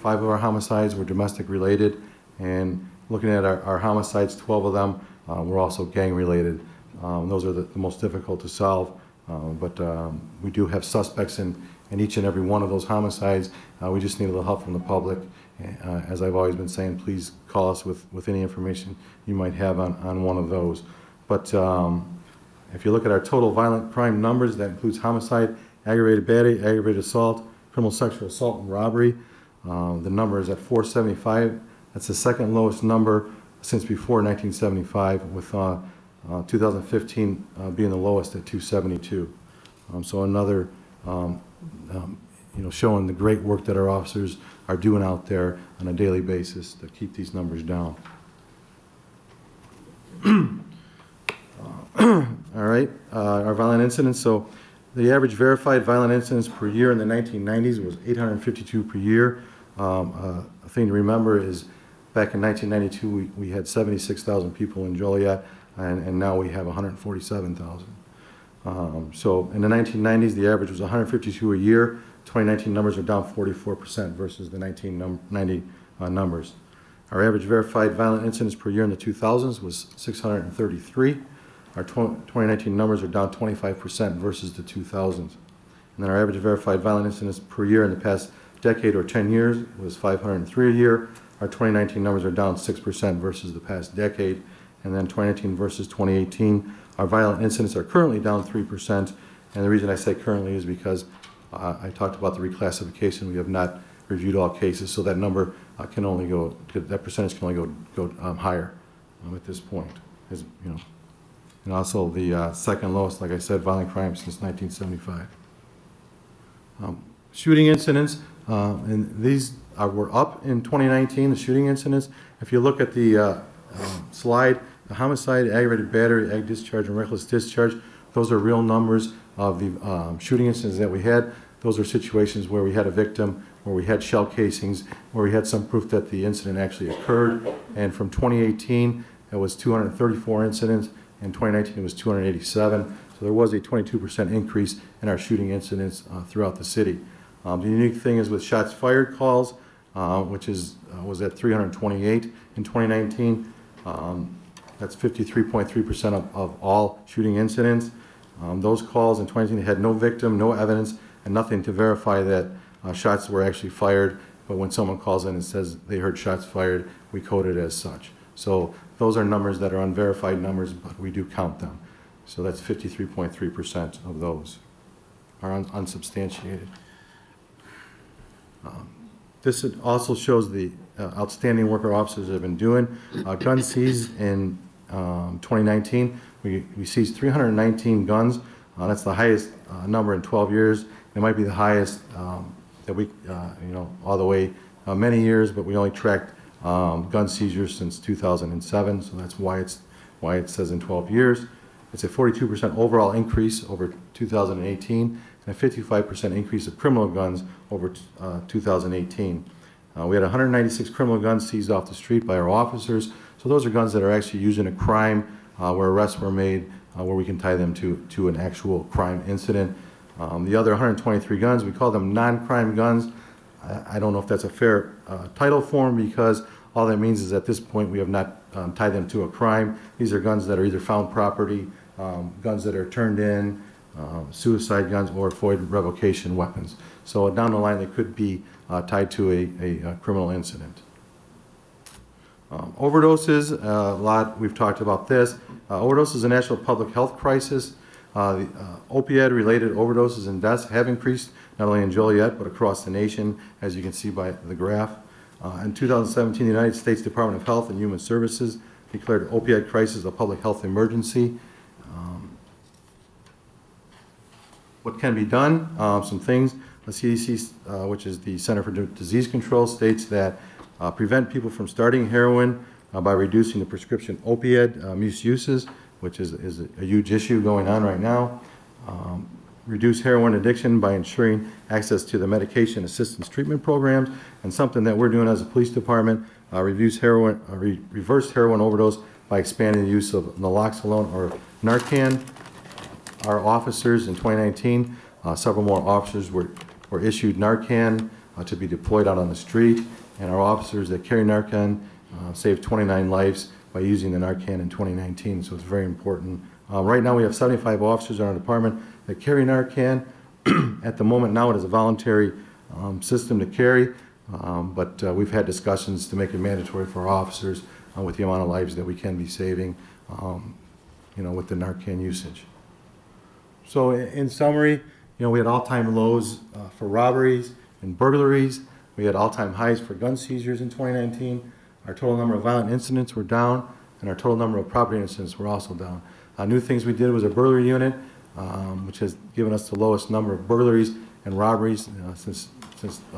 5 of our homicides were domestic related. And looking at our homicides, 12 of them were also gang related. Those are the most difficult to solve. But we do have suspects in each and every one of those homicides. We just need a little help from the public. As I've always been saying, please call us with any information you might have on one of those. But if you look at our total violent crime numbers, that includes homicide, aggravated battery, aggravated assault, criminal sexual assault, and robbery. The number is at 475. That's the second lowest number since before 1975, with 2015 being the lowest at 272. So another, showing the great work that our officers are doing out there on a daily basis to keep these numbers down. All right, our violent incidents. So the average verified violent incidents per year in the 1990s was 852 per year. A thing to remember is back in 1992, we had 76,000 people in Joliet, and now we have 147,000. So in the 1990s, the average was 152 a year. 2019 numbers are down 44% versus the 1990 numbers. Our average verified violent incidents per year in the 2000s was 633. Our 2019 numbers are down 25% versus the 2000s. And then our average verified violent incidents per year in the past decade or 10 years was 503 a year. Our 2019 numbers are down 6% versus the past decade. And then 2019 versus 2018, our violent incidents are currently down 3%. And the reason I say currently is because I talked about the reclassification. We have not reviewed all cases, so that number can only go, that percentage can only go higher at this point. As, you know, and also the second lowest, like I said, violent crime since 1975. Shooting incidents, and these were up in 2019, the shooting incidents. If you look at the slide, the homicide, aggravated battery, ag discharge, and reckless discharge, those are real numbers of the shooting incidents that we had. Those are situations where we had a victim, where we had shell casings, where we had some proof that the incident actually occurred. And from 2018, it was 234 incidents. In 2019, it was 287. So there was a 22% increase in our shooting incidents throughout the city. The unique thing is with shots fired calls, which was at 328 in 2019. That's 53.3% of all shooting incidents. Those calls in 2019 had no victim, no evidence, and nothing to verify that shots were actually fired. But when someone calls in and says they heard shots fired, we code it as such. So those are numbers that are unverified numbers, but we do count them. So that's 53.3% of those are unsubstantiated. This also shows the outstanding work our officers have been doing. Gun seized in 2019, we seized 319 guns. That's the highest number in 12 years. It might be the highest that we, all the way many years, but we only tracked gun seizures since 2007, so that's why it says in 12 years. It's a 42% overall increase over 2018 and a 55% increase of criminal guns over 2018. We had 196 criminal guns seized off the street by our officers, so those are guns that are actually used in a crime where arrests were made, where we can tie them to an actual crime incident. The other 123 guns, we call them non-crime guns. I don't know if that's a fair title for them, because all that means is at this point we have not tied them to a crime. These are guns that are either found property, guns that are turned in, suicide guns, or void revocation weapons. So down the line they could be tied to a criminal incident. Overdoses, a lot, we've talked about this. Overdose is a national public health crisis. Opioid-related overdoses and deaths have increased not only in Joliet but across the nation, as you can see by the graph. In 2017, the United States Department of Health and Human Services declared opioid crisis a public health emergency. What can be done? Some things. The CDC, which is the Center for Disease Control, states that prevent people from starting heroin by reducing the prescription opiate misuses, which is a huge issue going on right now. Reduce heroin addiction by ensuring access to the medication assistance treatment programs, and something that we're doing as a police department, reverse heroin overdose by expanding the use of naloxone or Narcan. Our officers in 2019, several more officers were issued Narcan to be deployed out on the street, and our officers that carry Narcan saved 29 lives by using the Narcan in 2019, so it's very important. Right now we have 75 officers in our department that carry Narcan. At the moment now it is a voluntary system to carry, but we've had discussions to make it mandatory for our officers with the amount of lives that we can be saving with the Narcan usage. So in summary, we had all-time lows for robberies and burglaries. We had all-time highs for gun seizures in 2019. Our total number of violent incidents were down, and our total number of property incidents were also down. New things we did was a burglary unit, which has given us the lowest number of burglaries and robberies since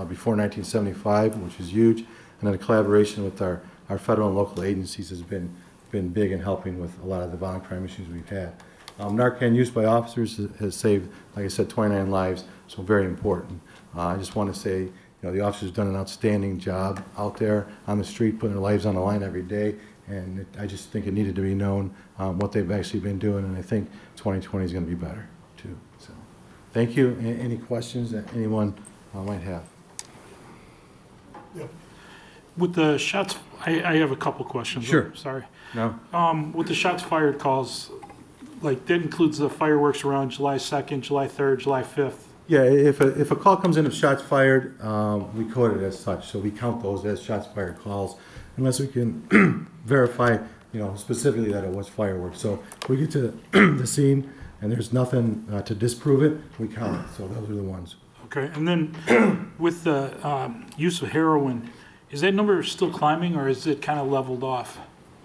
before 1975, which is huge. And then a collaboration with our federal and local agencies has been big in helping with a lot of the violent crime issues we've had. Narcan use by officers has saved, like I said, 29 lives, so very important. I just want to say, the officers have done an outstanding job out there on the street, putting their lives on the line every day, and I just think it needed to be known what they've actually been doing, and I think 2020 is going to be better, too. So, thank you. Any questions that anyone might have? Yeah. With the shots, I have a couple questions. Sure. Sorry. No. With the shots fired calls, like, that includes the fireworks around July 2nd, July 3rd, July 5th. Yeah, if a call comes in of shots fired, we code it as such, so we count those as shots fired calls, unless we can verify, specifically that it was fireworks. So if we get to the scene and there's nothing to disprove it, we count it, so those are the ones. Okay, and then with the use of heroin, is that number still climbing, or is it kind of leveled off?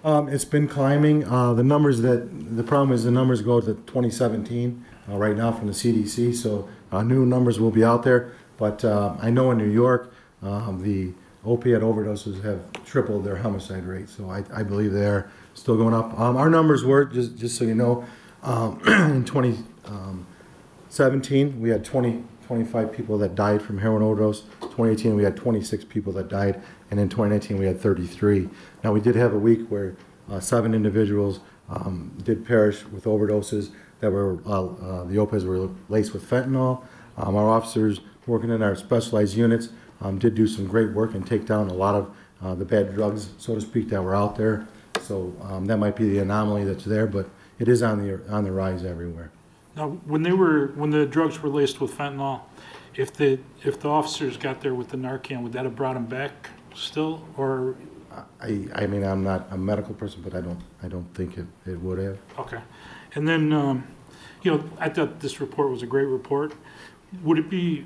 It's been climbing. The problem is the numbers go to 2017 right now from the CDC, so new numbers will be out there. But I know in New York, the opiate overdoses have tripled their homicide rate, so I believe they're still going up. Our numbers were, just so you know, in 2017, we had 25 people that died from heroin overdose. 2018, we had 26 people that died, and in 2019, we had 33. Now, we did have a week where 7 individuals did perish with overdoses that were, the opiates were laced with fentanyl. Our officers working in our specialized units did do some great work and take down a lot of the bad drugs, so to speak, that were out there. So that might be the anomaly that's there, but it is on the rise everywhere. Now, when the drugs were laced with fentanyl, if the officers got there with the Narcan, would that have brought them back still, or? I mean, I'm not a medical person, but I don't think it would have. Okay, and then I thought this report was a great report. Would it be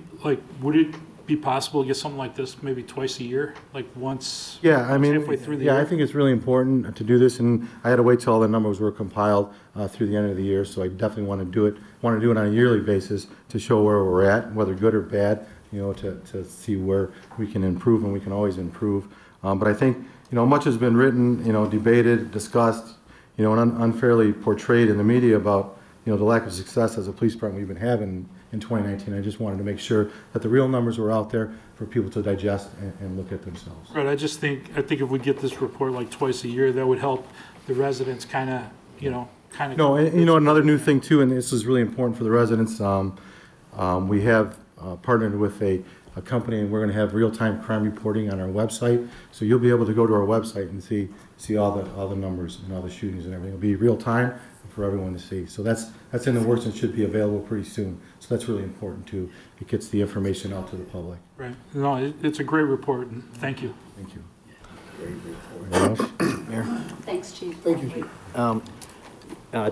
possible to get something like this maybe twice a year, like once? Yeah, I mean, halfway through the year? I think it's really important to do this, and I had to wait till all the numbers were compiled through the end of the year. So I definitely want to do it on a yearly basis to show where we're at, whether good or bad. To see where we can improve, and we can always improve. But I think much has been written, debated, discussed, and unfairly portrayed in the media about the lack of success as a police department we've been having in 2019. I just wanted to make sure that the real numbers were out there for people to digest and look at themselves. Right. I think if we get this report like twice a year, that would help the residents kind of. No, and another new thing too, and this is really important for the residents. We have partnered with a company, and we're going to have real-time crime reporting on our website. So you'll be able to go to our website and see all the numbers and all the shootings and everything. It'll be real-time for everyone to see. So that's in the works and should be available pretty soon. So that's really important too. It gets the information out to the public. Right. No, it's a great report, and thank you. Thank you. Mayor? Thanks, Chief. Thank you, Chief.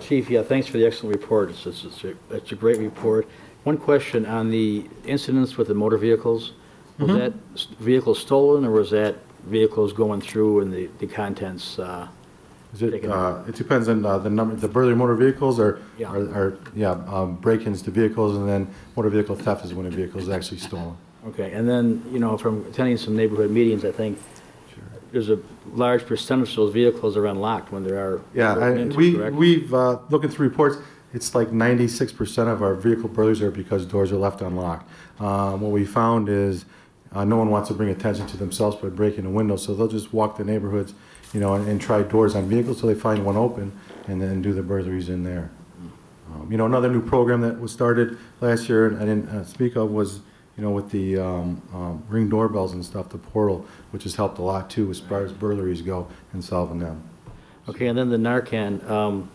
Chief, thanks for the excellent report. It's a great report. One question on the incidents with the motor vehicles. Was that vehicle stolen, or was that vehicles going through and the contents? It depends on the number. The burglary motor vehicles are break-ins to vehicles, and then motor vehicle theft is when a vehicle is actually stolen. Okay, and then from attending some neighborhood meetings, I think there's a large percentage of those vehicles are unlocked when there are. Yeah, we've looking through reports. It's like 96% of our vehicle burglaries are because doors are left unlocked. What we found is no one wants to bring attention to themselves by breaking a window, so they'll just walk the neighborhoods, and try doors on vehicles till they find one open, and then do the burglaries in there. Another new program that was started last year, and I didn't speak of, was with the Ring doorbells and stuff, the portal, which has helped a lot too as far as burglaries go and solving them. Okay, and then the Narcan.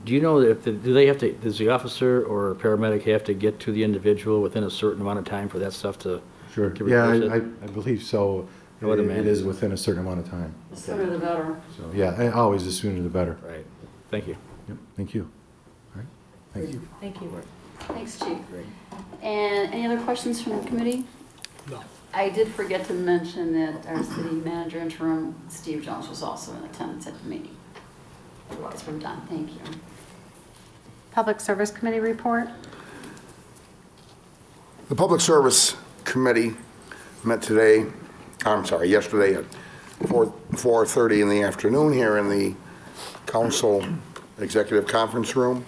Do you know if does the officer or paramedic have to get to the individual within a certain amount of time for that stuff to? Sure. To yeah, reverse I believe so. It is within a certain amount of time. The sooner the better. So yeah, always the sooner the better. Right. Thank you. Yep. Thank you. All right. Thank you. Thank you. Thanks, Chief. And any other questions from the committee? No. I did forget to mention that our city manager interim, Steve Jones, was also in attendance at the meeting. Otherwise, we're done. Thank you. Public Service Committee report. The Public Service Committee met yesterday at 4:30 in the afternoon here in the Council Executive Conference Room.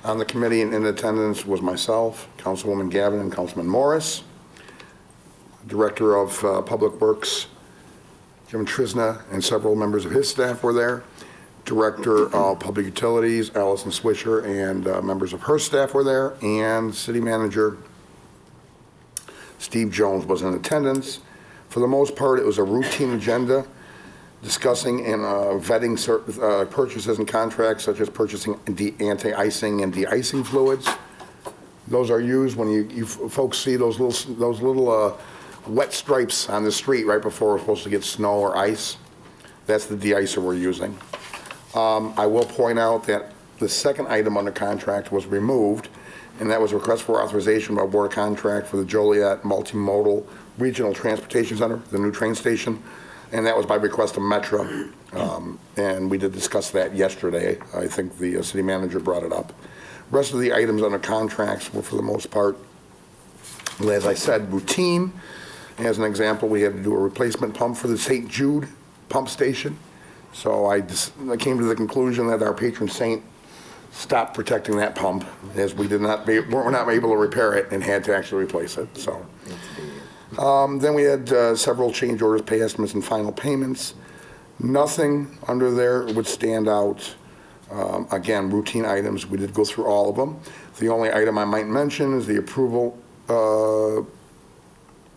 On the committee and in attendance was myself, Councilwoman Gavin, and Councilman Morris. Director of Public Works, Jim Trisna, and several members of his staff were there. Director of Public Utilities, Allison Swisher, and members of her staff were there. And City Manager Steve Jones was in attendance. For the most part, it was a routine agenda. discussing and vetting purchases and contracts such as purchasing anti-icing and de-icing fluids. Those are used when you folks see those little wet stripes on the street right before we're supposed to get snow or ice. That's the de-icer we're using. I will point out that the second item on the contract was removed, and that was a request for authorization by Board of Contract for the Joliet Multimodal Regional Transportation Center, the new train station, and that was by request of Metro. And we did discuss that yesterday. I think the city manager brought it up. Rest of the items on the contracts were, for the most part, as I said, routine. As an example, we had to do a replacement pump for the St. Jude pump station. So I came to the conclusion that our patron saint stopped protecting that pump, as we were not able to repair it and had to actually replace it. So then we had several change orders, pay estimates, and final payments. Nothing under there would stand out. Again, routine items. We did go through all of them. The only item I might mention is the approval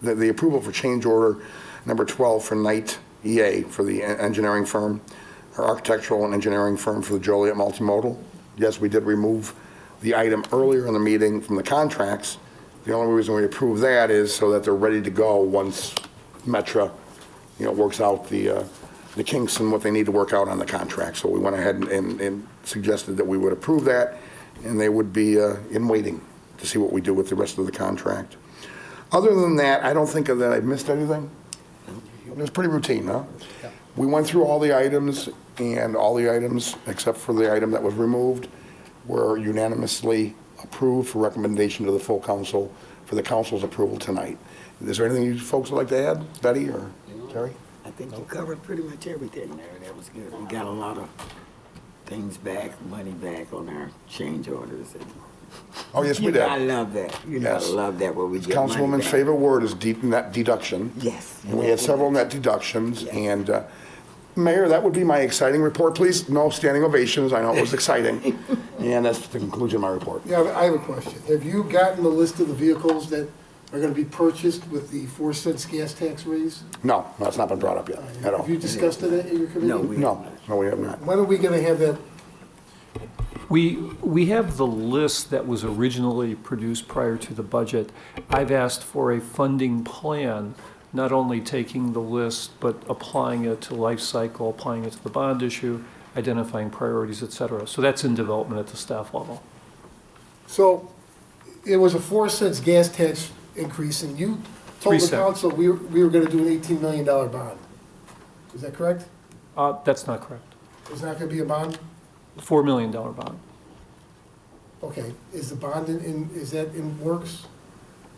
the approval for change order number 12 for Knight EA for the engineering firm, or architectural and engineering firm for the Joliet Multimodal. Yes, we did remove the item earlier in the meeting from the contracts. The only reason we approve that is so that they're ready to go once Metra, works out the kinks and what they need to work out on the contract. So we went ahead and suggested that we would approve that, and they would be in waiting to see what we do with the rest of the contract. Other than that, I don't think that I've missed anything. It was pretty routine, huh? Yeah. We went through all the items, and all the items, except for the item that was removed, were unanimously approved for recommendation to the full council for the council's approval tonight. Is there anything you folks would like to add, Betty or Terry? I think you covered pretty much everything there. That was good. We got a lot of things back, money back on our change orders. And oh, yes, we did. I love that. Yes. I love that when we get money Councilwoman's back. favorite word is net deduction. Yes. And we had several net deductions. Yes. And Mayor, that would be my exciting report, please. No standing ovations. I know it was exciting. And that's the conclusion of my report. Yeah, I have a question. Have you gotten the list of the vehicles that are going to be purchased with the 4 cents gas tax raise? No, it's not been brought up yet at all. Have you discussed it at your committee? No, we have not. When are we going to have that? We have the list that was originally produced prior to the budget. I've asked for a funding plan, not only taking the list, but applying it to life cycle, applying it to the bond issue, identifying priorities, et cetera. So that's in development at the staff level. So it was a 4 cents gas tax increase, and you told 3 the cents. council we were going to do an $18 million bond. Is that correct? That's not correct. There's not going to be a bond? $4 million bond. Okay. Is the bond is that in works?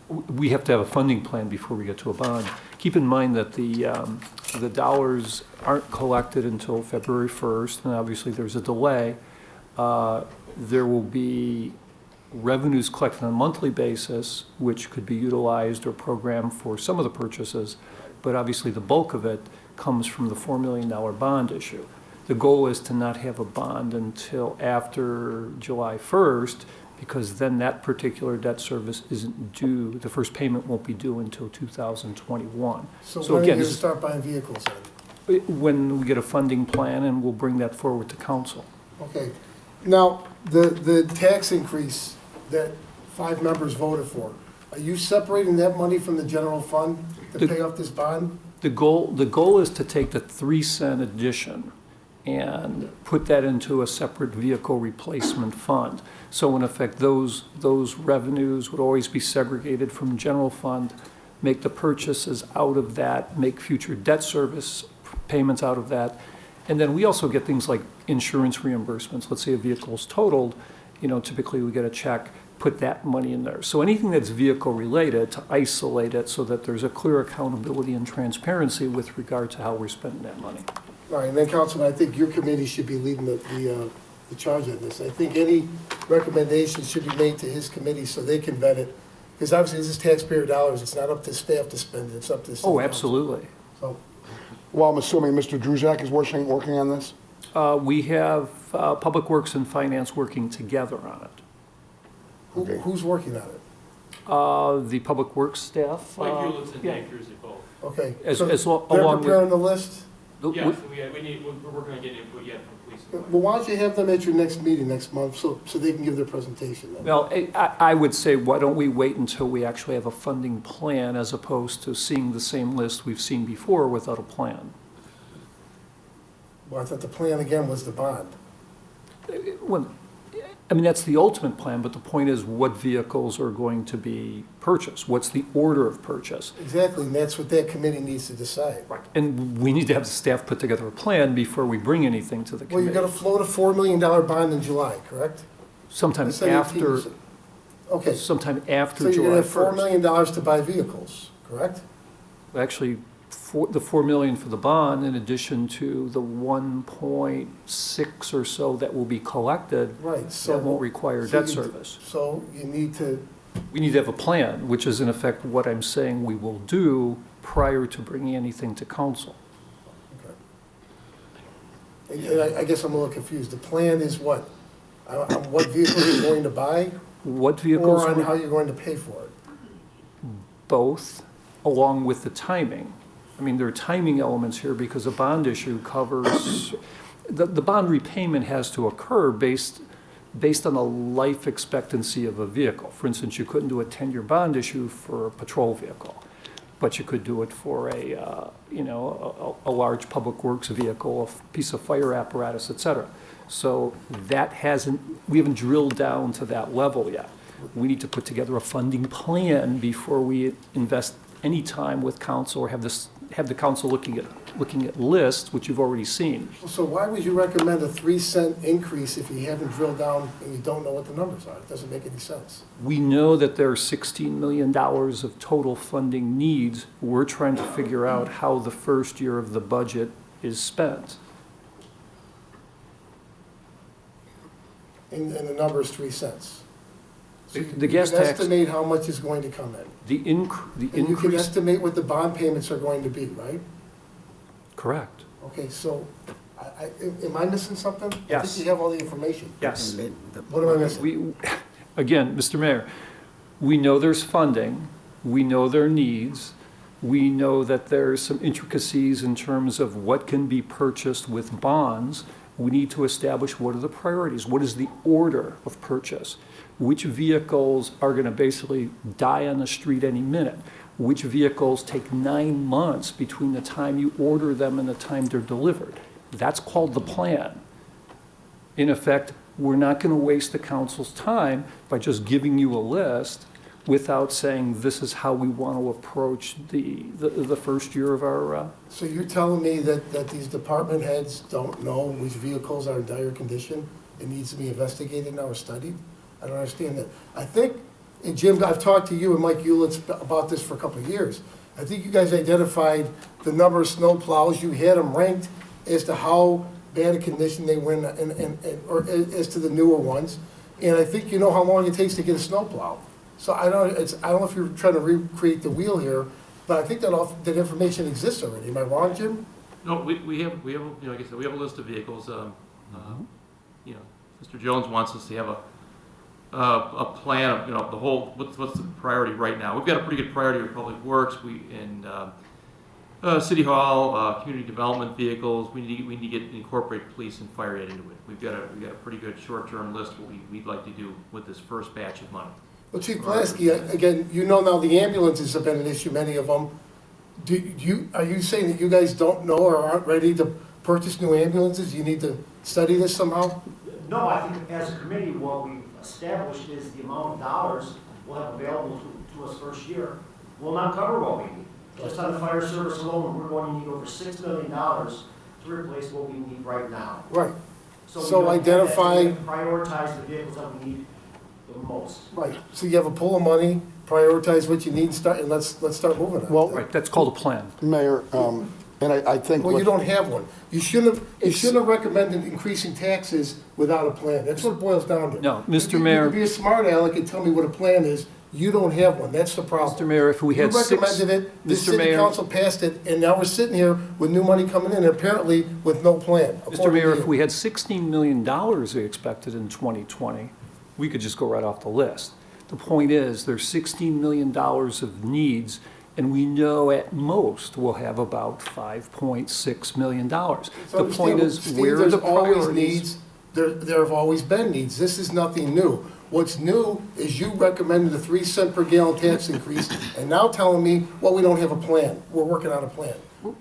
We have to have a funding plan before we get to a bond. Keep in mind that the dollars aren't collected until February 1st, and obviously there's a delay. There will be revenues collected on a monthly basis, which could be utilized or programmed for some of the purchases, but obviously the bulk of it comes from the $4 million bond issue. The goal is to not have a bond until after July 1st, because then that particular debt service isn't due, the first payment won't be due until 2021. So when are you again, going to start buying vehicles then? when we get a funding plan, and we'll bring that forward to council. Okay. Now, the tax increase that 5 members voted for, are you separating that money from the general fund to pay off this bond? The goal is to take the 3 cent addition and put that into a separate vehicle replacement fund. So in effect, those revenues would always be segregated from general fund, make the purchases out of that, make future debt service payments out of that. And then we also get things like insurance reimbursements. Let's say a vehicle is totaled, typically we get a check, put that money in there. So anything that's vehicle related, to isolate it so that there's a clear accountability and transparency with regard to how we're spending that money. All right, and then Councilman, I think your committee should be leading the charge on this. I think any recommendations should be made to his committee so they can vet it. Because obviously this is taxpayer dollars. It's not up to staff to spend it. It's up to the city Oh, council. absolutely. So, Well, I'm assuming Mr. Druzak is working on this? We have Public Works and Finance working together on it. who's working on it? The Public Works staff. Okay, As so lo- they're along with- preparing the list? Yes, we need, we're going to get input yet from police. Well, why don't you have them at your next meeting next month, so they can give their presentation then? Well, I would say, why don't we wait until we actually have a funding plan as opposed to seeing the same list we've seen before without a plan? Well, I thought the plan again was the bond. Well, I mean, that's the ultimate plan, but the point is what vehicles are going to be purchased? What's the order of purchase? Exactly, and that's what that committee needs to decide. Right. And we need to have the staff put together a plan before we bring anything to the Well, you're committee. gonna float a $4 million bond in July, correct? Sometime Instead of after, 18%. Okay, sometime after so you're July gonna have $4 1st. million to buy vehicles, correct? Actually, the 4 million for the bond, in addition to the 1.6 or so that will be collected, Right, so. that won't require so debt you- service. So you need to, We need to have a plan, which is in effect what I'm saying we will do prior to bringing anything to council. and I guess I'm a little confused. The plan is what? On what vehicles you're going to buy? What vehicles? Or on we- how you're going to pay for it? Both, along with the timing. I mean, there are timing elements here because a bond issue covers, the bond repayment has to occur based on the life expectancy of a vehicle. For instance, you couldn't do a 10-year bond issue for a patrol vehicle, but you could do it for a large public works vehicle, a piece of fire apparatus, et cetera. So we haven't drilled down to that level yet. We need to put together a funding plan before we invest any time with council or have the council looking at lists, which you've already seen. So why would you recommend a 3-cent increase if you haven't drilled down and you don't know what the numbers are? It doesn't make any sense. We know that there are $16 million of total funding needs. We're trying to figure out how the first year of the budget is spent. And the number is 3 cents. So The gas you can tax, estimate how much is going to come in. the And you can increase, estimate what the bond payments are going to be, right? correct. Okay, so, am I missing something? I Yes. think you have all the information. Yes. What am I missing? Again, Mr. Mayor, we know there's funding, we know there are needs, we know that there's some intricacies in terms of what can be purchased with bonds. We need to establish what are the priorities, what is the order of purchase, which vehicles are going to basically die on the street any minute, which vehicles take 9 months between the time you order them and the time they're delivered. That's called the plan. In effect, we're not going to waste the council's time by just giving you a list without saying this is how we want to approach the first year of our, So you're telling me that these department heads don't know which vehicles are in dire condition? It needs to be investigated now or studied? I don't understand that. I think, and Jim, I've talked to you and Mike Ulitz about this for a couple of years. I think you guys identified the number of snow plows. You had them ranked as to how bad a condition they were in, or as to the newer ones. And I think you know how long it takes to get a snow plow. So I don't know if you're trying to recreate the wheel here, but I think that information exists already. Am I wrong, Jim? No, we have, like I said, we have a list of vehicles. Mr. Jones wants us to have a plan of, the whole, what's the priority right now. We've got a pretty good priority with Public Works, City Hall, community development vehicles. We need to incorporate police and fire into it. We've got a pretty good short-term list what we'd like to do with this first batch of money. Well, Chief Pulaski, again, you know now the ambulances have been an issue, many of them. Are you saying that you guys don't know or aren't ready to purchase new ambulances? You need to study this somehow? No, I think as a committee, what we've established is the amount of dollars we'll have available to us first year will not cover what we need. Just on the fire service alone, we're going to need over $6 million to replace what we need right now. Right. So So identify. prioritize the vehicles that we need the most. Right, so you have a pool of money, prioritize what you need, and let's start moving on it. Well, right, that's called a plan. Mayor, and I think. Well, you don't have one. You shouldn't have recommended increasing taxes without a plan. That's what it boils down to. No, Mr. You Mayor. can be a smart aleck and tell me what a plan is. You don't have one. That's the problem. Mr. Mayor, if we had You six. recommended it, the Mr. city Mayor. council passed it, and now we're sitting here with new money coming in, apparently with no plan. Mr. Mayor, if we had $16 million we expected in 2020, we could just go right off the list. The point is, there's $16 million of needs, And we know at most we'll have about $5.6 million. The point is, Steve, where are there's the always priorities? needs. There have always been needs. This is nothing new. What's new is you recommended a 3 cent per gallon tax increase, and now telling me, well, we don't have a plan. We're working on a plan. We're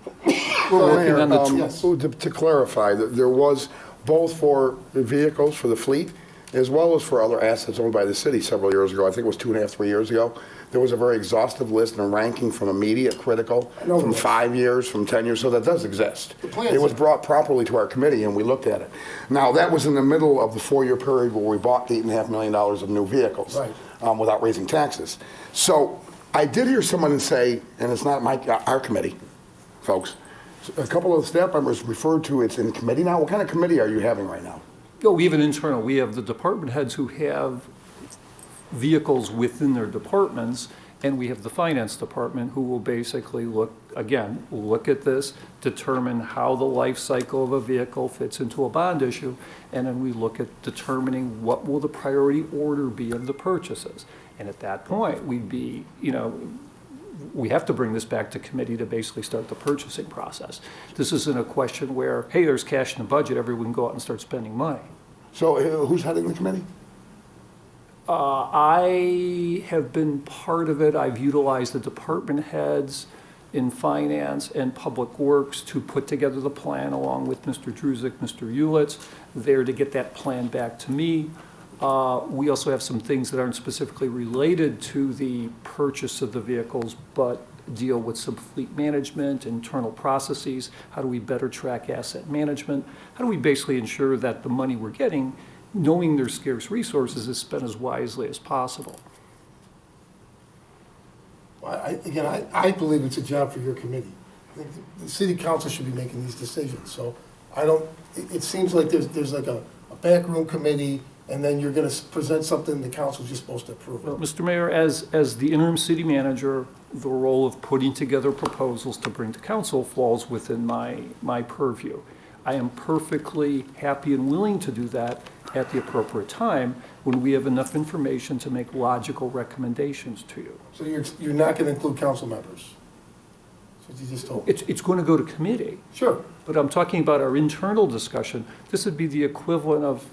working on the Yes. To clarify, there was both for the vehicles, for the fleet, as well as for other assets owned by the city several years ago. I think it was 2.5, 3 years ago. There was a very exhaustive list and ranking from immediate, critical, know from this. 5 years, from 10 years, so that does exist. The plan's It was there. brought properly to our committee, and we looked at it. Now, that was in the middle of the 4-year period where we bought $8.5 million of new vehicles. Right. Without raising taxes. So I did hear someone say, and it's not our committee, folks, a couple of the staff members referred to it's in committee now. What kind of committee are you having right now? No, we have an internal, we have the department heads who have vehicles within their departments, and we have the finance department who will basically look at this, determine how the life cycle of a vehicle fits into a bond issue, and then we look at determining what will the priority order be of the purchases. And at that point, we'd be, we have to bring this back to committee to basically start the purchasing process. This isn't a question where, hey, there's cash in the budget, everyone can go out and start spending money. So who's heading the committee? I have been part of it. I've utilized the department heads in finance and public works to put together the plan along with Mr. Druzik, Mr. Ulitz, there to get that plan back to me. We also have some things that aren't specifically related to the purchase of the vehicles, but deal with some fleet management, internal processes. How do we better track asset management? How do we basically ensure that the money we're getting, knowing there's scarce resources, is spent as wisely as possible? Well, I believe it's a job for your committee. I think the city council should be making these decisions. So it seems like there's like a backroom committee, and then you're going to present something the council's just supposed to approve Well, it. Mr. Mayor, as the interim city manager, the role of putting together proposals to bring to council falls within my purview. I am perfectly happy and willing to do that at the appropriate time when we have enough information to make logical recommendations to you. So you're not going to include council members? That's what you just told me. It's going to go to committee. Sure. But I'm talking about our internal discussion. This would be the equivalent of,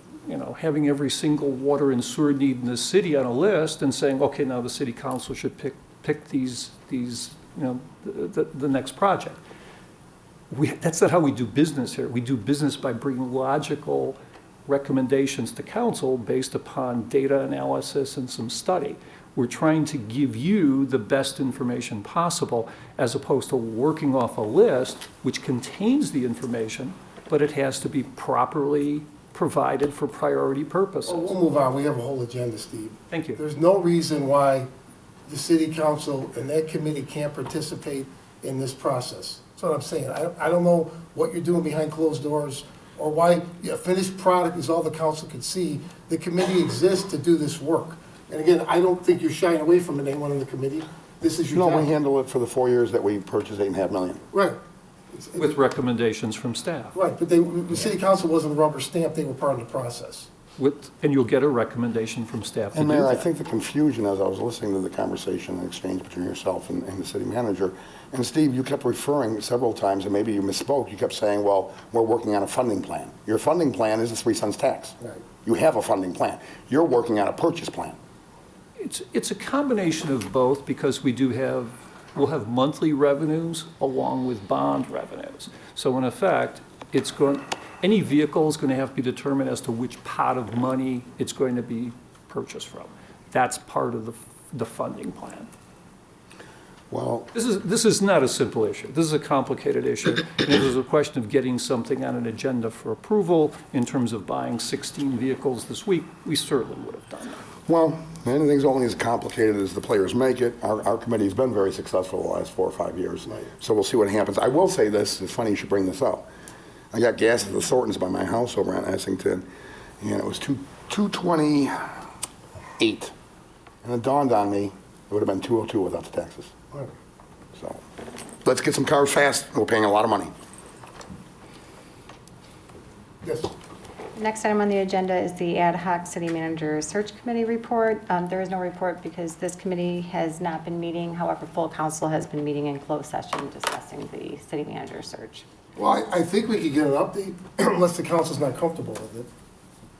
having every single water and sewer need in the city on a list and saying, okay, now the city council should pick these the next project. That's not how we do business here. We do business by bringing logical recommendations to council based upon data analysis and some study. We're trying to give you the best information possible as opposed to working off a list which contains the information, but it has to be properly provided for priority purposes. Well, we'll move on. We have a whole agenda, Steve. Thank you. There's no reason why the city council and that committee can't participate in this process. That's what I'm saying. I don't know what you're doing behind closed doors or why a finished product is all the council can see. The committee exists to do this work. And again, I don't think you're shying away from anyone in the committee. This is your No, job. we handle it for the 4 years that we purchased $8.5 million. Right. With recommendations from staff. Right, but the city council wasn't rubber stamped, they were part of the process. And you'll get a recommendation from staff to do And Mayor, I that. think the confusion as I was listening to the conversation and exchange between yourself and the city manager, and Steve, you kept referring several times, and maybe you misspoke, you kept saying, well, we're working on a funding plan. Your funding plan is the 3 cents tax. Right. You have a funding plan. You're working on a purchase plan. It's a combination of both because we'll have monthly revenues along with bond revenues. So in effect, any vehicle is going to have to be determined as to which pot of money it's going to be purchased from. That's part of the funding plan. Well, This is not a simple issue. This is a complicated issue. And if there's a question of getting something on an agenda for approval in terms of buying 16 vehicles this week, we certainly would have done that. Well, anything's only as complicated as the players make it. Our committee's been very successful the last 4 or 5 years. Right. So we'll see what happens. I will say this, it's funny you should bring this up. I got gas at the Thorntons by my house over on Essington, and it was $2.28. And it dawned on me, it would have been $2.02 without the taxes. Right. So let's get some cars fast. We're paying a lot of money. Yes. Next item on the agenda is the ad hoc city manager search committee report. There is no report because this committee has not been meeting. However, full council has been meeting in closed session discussing the city manager search. Well, I think we could get an update unless the council's not comfortable with it.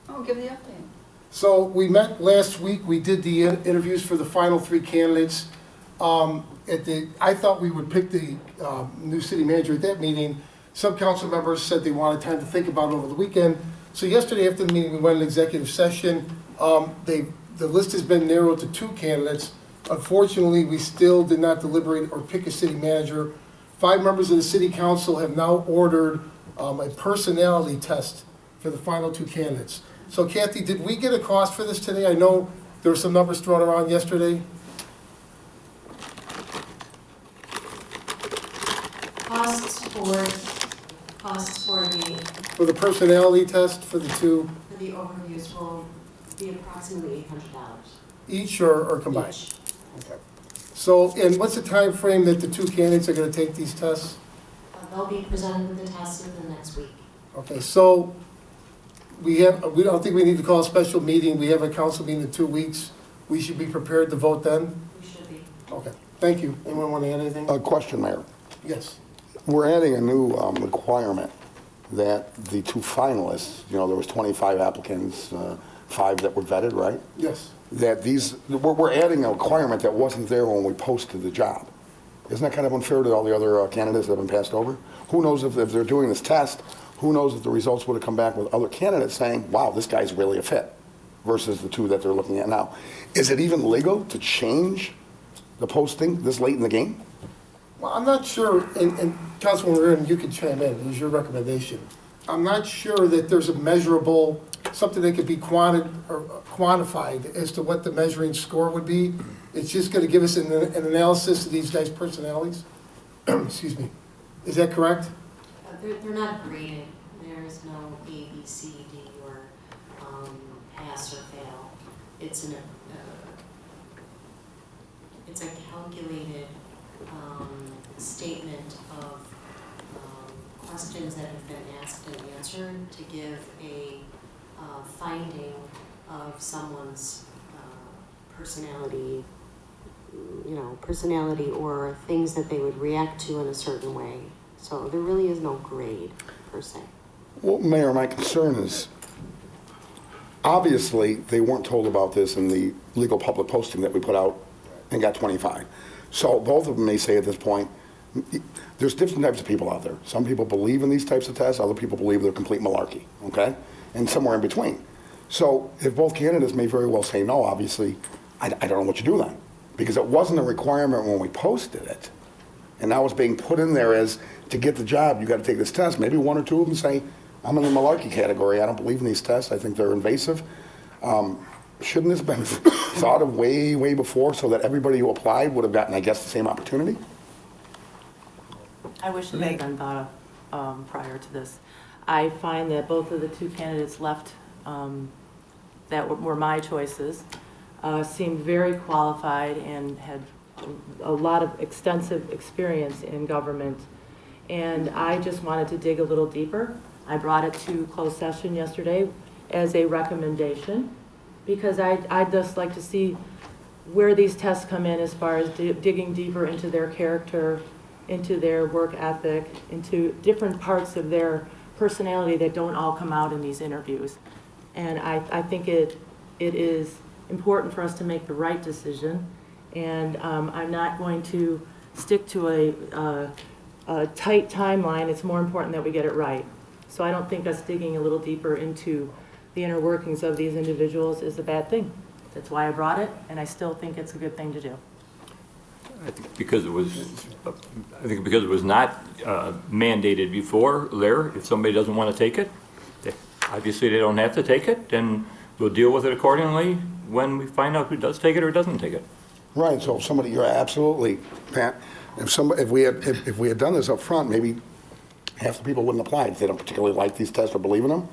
Oh, give the update. So we met last week, we did the interviews for the final 3 candidates. I thought we would pick the new city manager at that meeting. Some council members said they wanted time to think about it over the weekend. So yesterday after the meeting, we went in executive session. The list has been narrowed to 2 candidates. Unfortunately, we still did not deliberate or pick a city manager. 5 members of the city council have now ordered a personality test for the final 2 candidates. So Kathy, did we get a cost for this today? I know there were some numbers thrown around yesterday. Costs For the personality test for the 2? for the overviews will be approximately $800. Each or combined? Okay. So, and what's the time frame that the 2 candidates are going to take these tests? They'll be presented with the tests within the next week. Okay, so we don't think we need to call a special meeting. We have a council meeting in 2 weeks. We should be prepared to vote then? We should be. Okay, thank you. Anyone want to add anything? A question, Mayor. Yes. We're adding a new requirement that the 2 finalists, there was 25 applicants, 5 that were vetted, right? Yes. That we're adding a requirement that wasn't there when we posted the job. Isn't that kind of unfair to all the other candidates that have been passed over? Who knows if they're doing this test, who knows if the results would have come back with other candidates saying, wow, this guy's really a fit, versus the 2 that they're looking at now. Is it even legal to change the posting this late in the game? Well, I'm not sure, and Councilwoman Reardon, you can chime in, it was your recommendation. I'm not sure that there's a measurable, something that could be quantified as to what the measuring score would be. It's just going to give us an analysis of these guys' personalities. Excuse me. Is that correct? They're not graded. There is no A, B, C, D, or pass or fail. It's a calculated statement of questions that have been asked and answered to give a finding of someone's personality, personality or things that they would react to in a certain way. So there really is no grade per se. Well, Mayor, my concern is, obviously, they weren't told about this in the legal public posting that we put out and got 25. So both of them may say at this point, there's different types of people out there. Some people believe in these types of tests, other people believe they're complete malarkey, okay? And somewhere in between. So if both candidates may very well say no, obviously, I don't know what you do then. Because it wasn't a requirement when we posted it. And now it's being put in there as, to get the job, you got to take this test. Maybe 1 or 2 of them say, I'm in the malarkey category. I don't believe in these tests. I think they're invasive. Shouldn't this have been thought of way, way before so that everybody who applied would have gotten, I guess, the same opportunity? I wish it had been thought of prior to this. I find that both of the 2 candidates left that were my choices seemed very qualified and had a lot of extensive experience in government. And I just wanted to dig a little deeper. I brought it to closed session yesterday as a recommendation because I'd just like to see where these tests come in as far as digging deeper into their character, into their work ethic, into different parts of their personality that don't all come out in these interviews. And I think it is important for us to make the right decision. And I'm not going to stick to a tight timeline. It's more important that we get it right. So I don't think us digging a little deeper into the inner workings of these individuals is a bad thing. That's why I brought it, and I still think it's a good thing to do. I think because it was not mandated before there, if somebody doesn't want to take it, obviously they don't have to take it, and we'll deal with it accordingly when we find out who does take it or doesn't take it. Right, so if somebody, you're absolutely, Pat, if we had done this up front, maybe half the people wouldn't apply if they don't particularly like these tests or believe in them,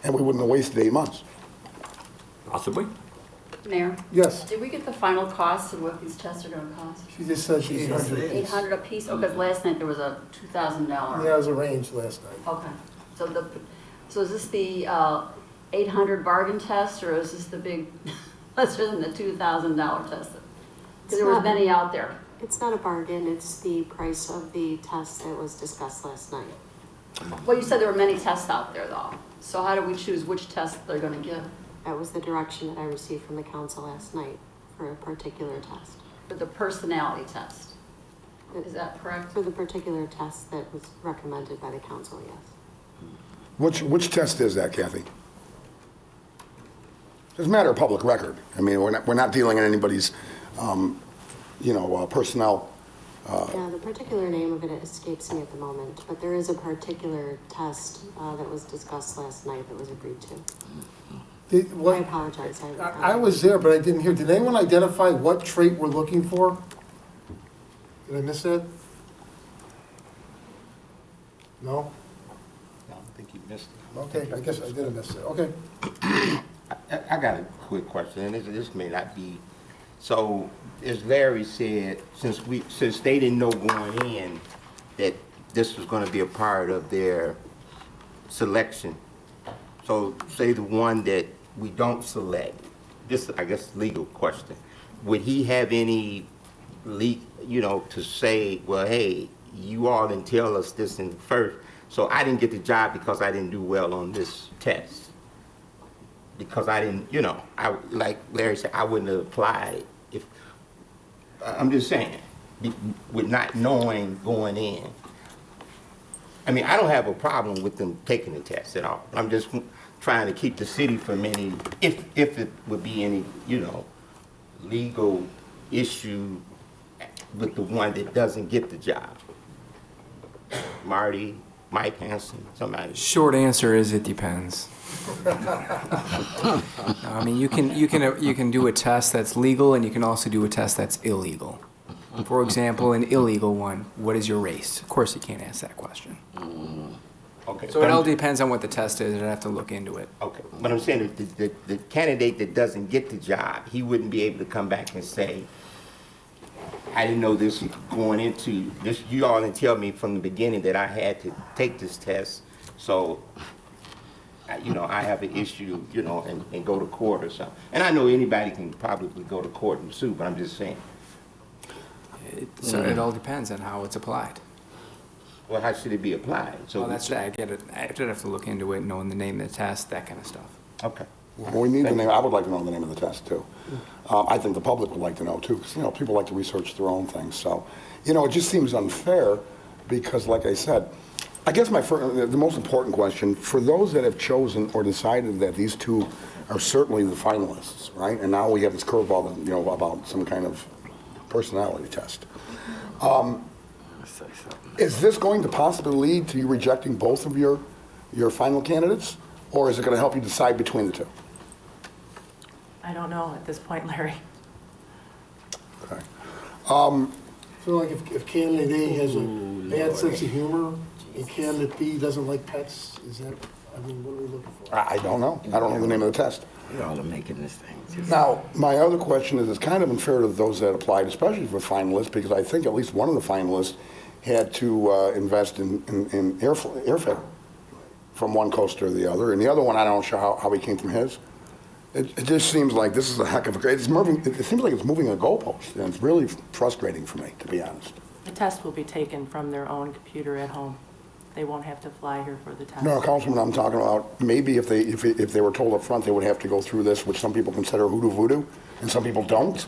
and we wouldn't have wasted 8 months. Possibly. Mayor? Yes. Did we get the final cost of what these tests are going to cost? She just said she's 800. 800 a piece? Oh, because last night there was a $2,000. Yeah, it was arranged last night. Okay. So is this the $800 bargain test, or is this the big, lesser than the $2,000 test? Because there was many out there. It's not a bargain, it's the price of the test that was discussed last night. Well, you said there were many tests out there, though. So how do we choose which test they're gonna give? That was the direction that I received from the council last night for a particular test. For the personality test? Is that correct? For the particular test that was recommended by the council, yes. Which test is that, Kathy? It's a matter of public record. I mean, we're not dealing in anybody's, personnel. Yeah, the particular name of it escapes me at the moment, but there is a particular test that was discussed last night that was agreed to. I apologize. I was there, but I didn't hear. Did anyone identify what trait we're looking for? Did I miss that? No? I don't think you missed it. Okay, I guess I didn't miss it. Okay. I got a quick question, and this may not be, so as Larry said, since they didn't know going in that this was gonna be a part of their selection, so say the one that we don't select, this, I guess, legal question, would he have any to say, well, hey, you all didn't tell us this in the first, so I didn't get the job because I didn't do well on this test? Because I didn't, like Larry said, I wouldn't have applied if, I'm just saying, with not knowing going in. I mean, I don't have a problem with them taking the test at all. I'm just trying to keep the city from any, if it would be any, legal issue with the one that doesn't get the job. Marty, Mike Hanson, somebody. Short answer is it depends. I mean, you can do a test that's legal, and you can also do a test that's illegal. For example, an illegal one, what is your race? Of course, you can't ask that question. Okay. So it all depends on what the test is, and I'd have to look into it. Okay, but I'm saying that the candidate that doesn't get the job, he wouldn't be able to come back and say, I didn't know this going into this. You all didn't tell me from the beginning that I had to take this test, so I have an issue, and go to court or something. And I know anybody can probably go to court and sue, but I'm just saying. So it all depends on how it's applied. Well, how should it be applied? So Well, that's I get it. I'd have to look into it, knowing the name of the test, that kind of stuff. Okay. Well, we need the name. I would like to know the name of the test, too. I think the public would like to know, too, because, people like to research their own things. So, it just seems unfair because, like I said, I guess the most important question, for those that have chosen or decided that these two are certainly the finalists, right? And now we have this curveball, about some kind of personality test. Is this going to possibly lead to you rejecting both of your final candidates? Or is it going to help you decide between the two? I don't know at this point, Larry. Okay. I feel like if candidate A has a bad sense of humor and candidate B doesn't like pets, what are we looking for? I don't know. I don't know the name of the test. Y'all are making this thing. Now, my other question is, it's kind of unfair to those that applied, especially for finalists, because I think at least one of the finalists had to invest in airfare from one coast to the other, and the other one, I don't know how he came from his. It just seems like this is a heck of a, it seems like it's moving a goalpost, and it's really frustrating for me, to be honest. The test will be taken from their own computer at home. They won't have to fly here for the test. No, Councilman, I'm talking about maybe if they were told up front they would have to go through this, which some people consider hoodoo voodoo, and some people don't.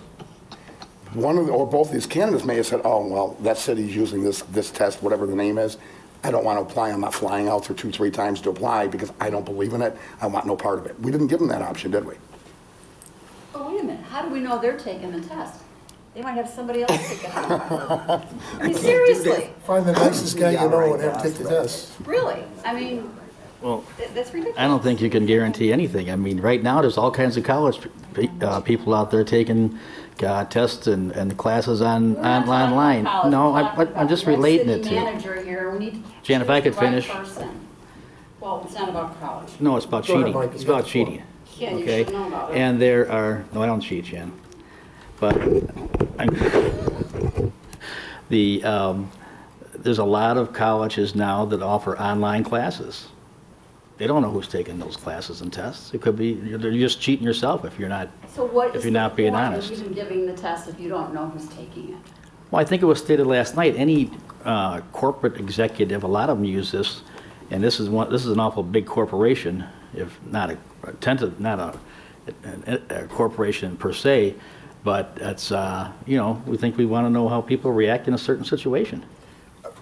One or both of these candidates may have said, oh, well, that city's using this test, whatever the name is. I don't want to apply. I'm not flying out there 2-3 times to apply because I don't believe in it. I want no part of it. We didn't give them that option, did we? Oh, wait a minute. How do we know they're taking the test? They might have somebody else take it. I mean, seriously. Find the nicest guy you know and have him take the test. Really? I mean, Well, that's ridiculous. I don't think you can guarantee anything. I mean, right now, there's all kinds of college people out there taking tests and classes online. No, I'm just relating it to. Manager here. We need to Jan, if I could choose the right finish. person. Well, it's not about college. No, it's about Go ahead, cheating. Mike, It's you got about the floor. cheating. Ken, you Okay? should know about it. And there are, no, I don't cheat, Jan. But there's a lot of colleges now that offer online classes. they don't know who's taking those classes and tests. It could be, you're just cheating yourself if you're not, So what if is you're the not being point honest. of even giving the test if you don't know who's taking it? Well, I think it was stated last night, any corporate executive, a lot of them use this, and this is an awful big corporation, if not a corporation per se, but it's, we think we want to know how people react in a certain situation.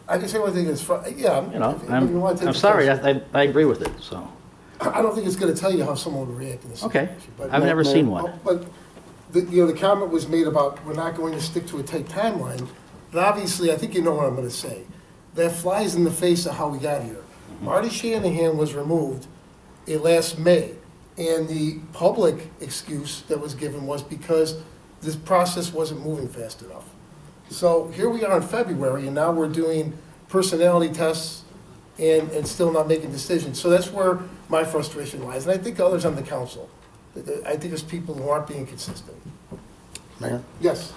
I can say one thing that's, yeah. You know, if you wanna take I'm the sorry, test. I agree with it, so. I don't think it's gonna tell you how someone would react in this Okay. situation. but- I've never seen one. But, the comment was made about we're not going to stick to a tight timeline. And obviously, I think you know what I'm gonna say. That flies in the face of how we got here. Marty Shanahan was removed last May, and the public excuse that was given was because this process wasn't moving fast enough. So here we are in February, and now we're doing personality tests and still not making decisions. So that's where my frustration lies, and I think others on the council. I think there's people who aren't being consistent. Mayor? Yes.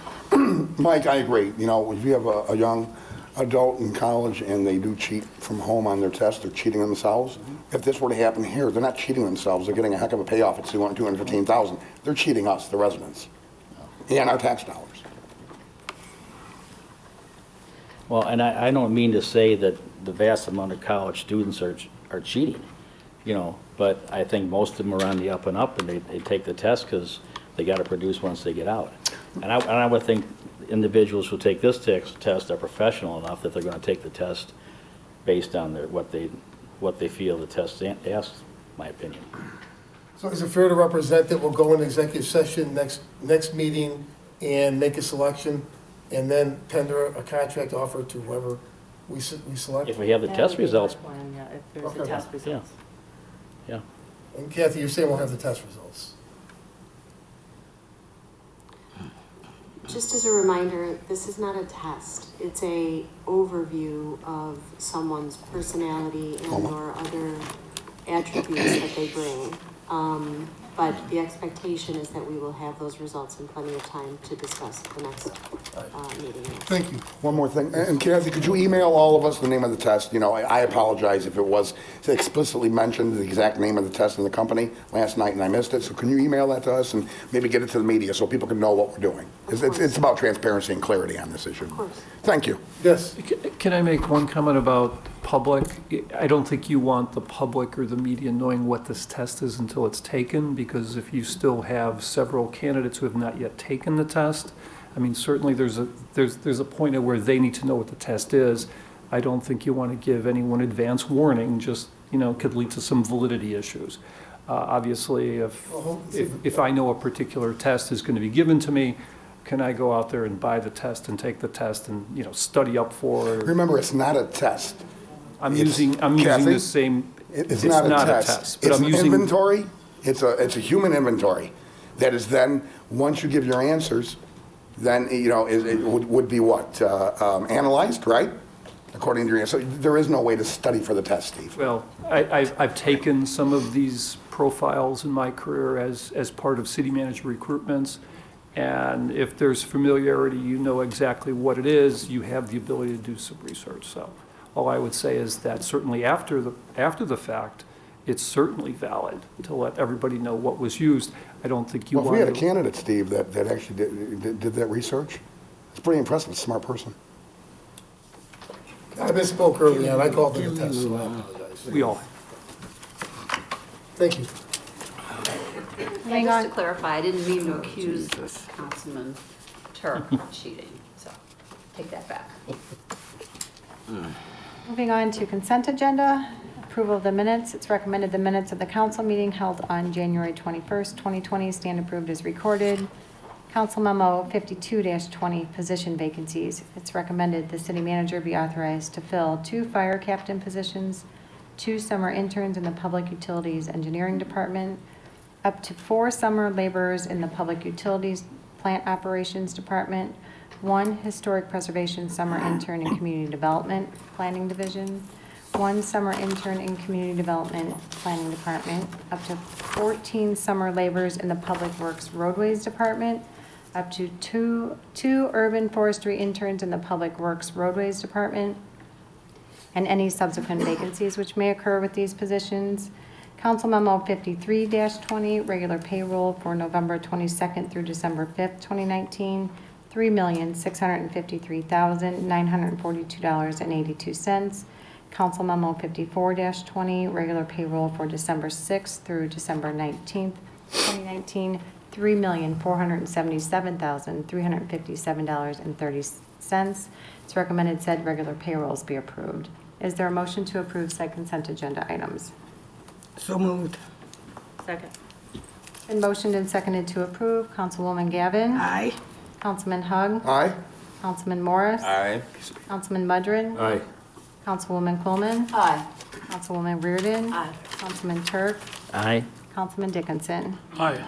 Mike, I agree. You know, if you have a young adult in college and they do cheat from home on their test, they're cheating themselves. If this were to happen here, they're not cheating themselves. They're getting a heck of a payoff at $215,000. They're cheating us, the residents, and our tax dollars. Well, and I don't mean to say that the vast amount of college students are cheating, but I think most of them are on the up and up, and they take the test because they got to produce once they get out. And I would think individuals who take this test are professional enough that they're going to take the test based on what they feel the test asks, my opinion. So is it fair to represent that we'll go into executive session next meeting and make a selection, and then tender a contract offer to whoever we select? If we have the test results. Yeah, if there's Okay. the test results. Yeah. And Kathy, you're saying we'll have the test results? Just as a reminder, this is not a test. It's a overview of someone's personality and or other attributes that they bring. But the expectation is that we will have those results in plenty of time to discuss at the next meeting. Thank you. One more thing, and Kathy, could you email all of us the name of the test? You know, I apologize if it was explicitly mentioned, the exact name of the test in the company last night and I missed it, so can you email that to us and maybe get it to the media so people can know what we're doing? It's about transparency and clarity on this issue. Of course. Thank you. Yes. Can I make one comment about public? I don't think you want the public or the media knowing what this test is until it's taken, because if you still have several candidates who have not yet taken the test, I mean, certainly there's a point at where they need to know what the test is. I don't think you want to give anyone advance warning, just, could lead to some validity issues. Obviously, if I know a particular test is going to be given to me, can I go out there and buy the test and take the test and, study up for it? Remember, it's not a test. I'm using Kathy, the same. It's not a test. But It's I'm an using inventory. It's a human inventory that is then, once you give your answers, then, it would be what? Analyzed, right? According to your answer. So there is no way to study for the test, Steve. Well, I've taken some of these profiles in my career as part of city manager recruitments. And if there's familiarity, you know exactly what it is, you have the ability to do some research. So all I would say is that certainly after the fact, it's certainly valid to let everybody know what was used. I don't think you Well, if want we had a candidate, Steve, that actually did that research, it's pretty impressive. It's a smart person. I misspoke earlier, and I called it a test, so I apologize. We all. Thank you. Yeah, just to clarify, I didn't mean to accuse Councilman Turk of cheating, so take that back. Moving on to consent agenda, approval of the minutes. It's recommended the minutes of the council meeting held on January 21st, 2020 stand approved as recorded. Council memo 52-20, position vacancies. It's recommended the city manager be authorized to fill 2 fire captain positions, 2 summer interns in the public utilities engineering department, up to 4 summer laborers in the public utilities plant operations department, 1 historic preservation summer intern in community development planning division, 1 summer intern in community development planning department, up to 14 summer laborers in the public works roadways department, up to two urban forestry interns in the public works roadways department, and any subsequent vacancies which may occur with these positions. Council Memo 53-20, regular payroll for November 22nd through December 5th, 2019, $3,653,942.82. Council Memo 54-20, regular payroll for December 6th through December 19th, 2019, $3,477,357.30. It's recommended said regular payrolls be approved. Is there a motion to approve said consent agenda items? So moved. Second. Been motioned and seconded to approve. Councilwoman Gavin? Aye. Councilman Hug? Aye. Councilman Morris? Aye. Councilman Mudrin? Aye. Councilwoman Coleman? Aye. Councilwoman Reardon? Aye. Councilman Turk? Aye. Councilman Dickinson? Aye.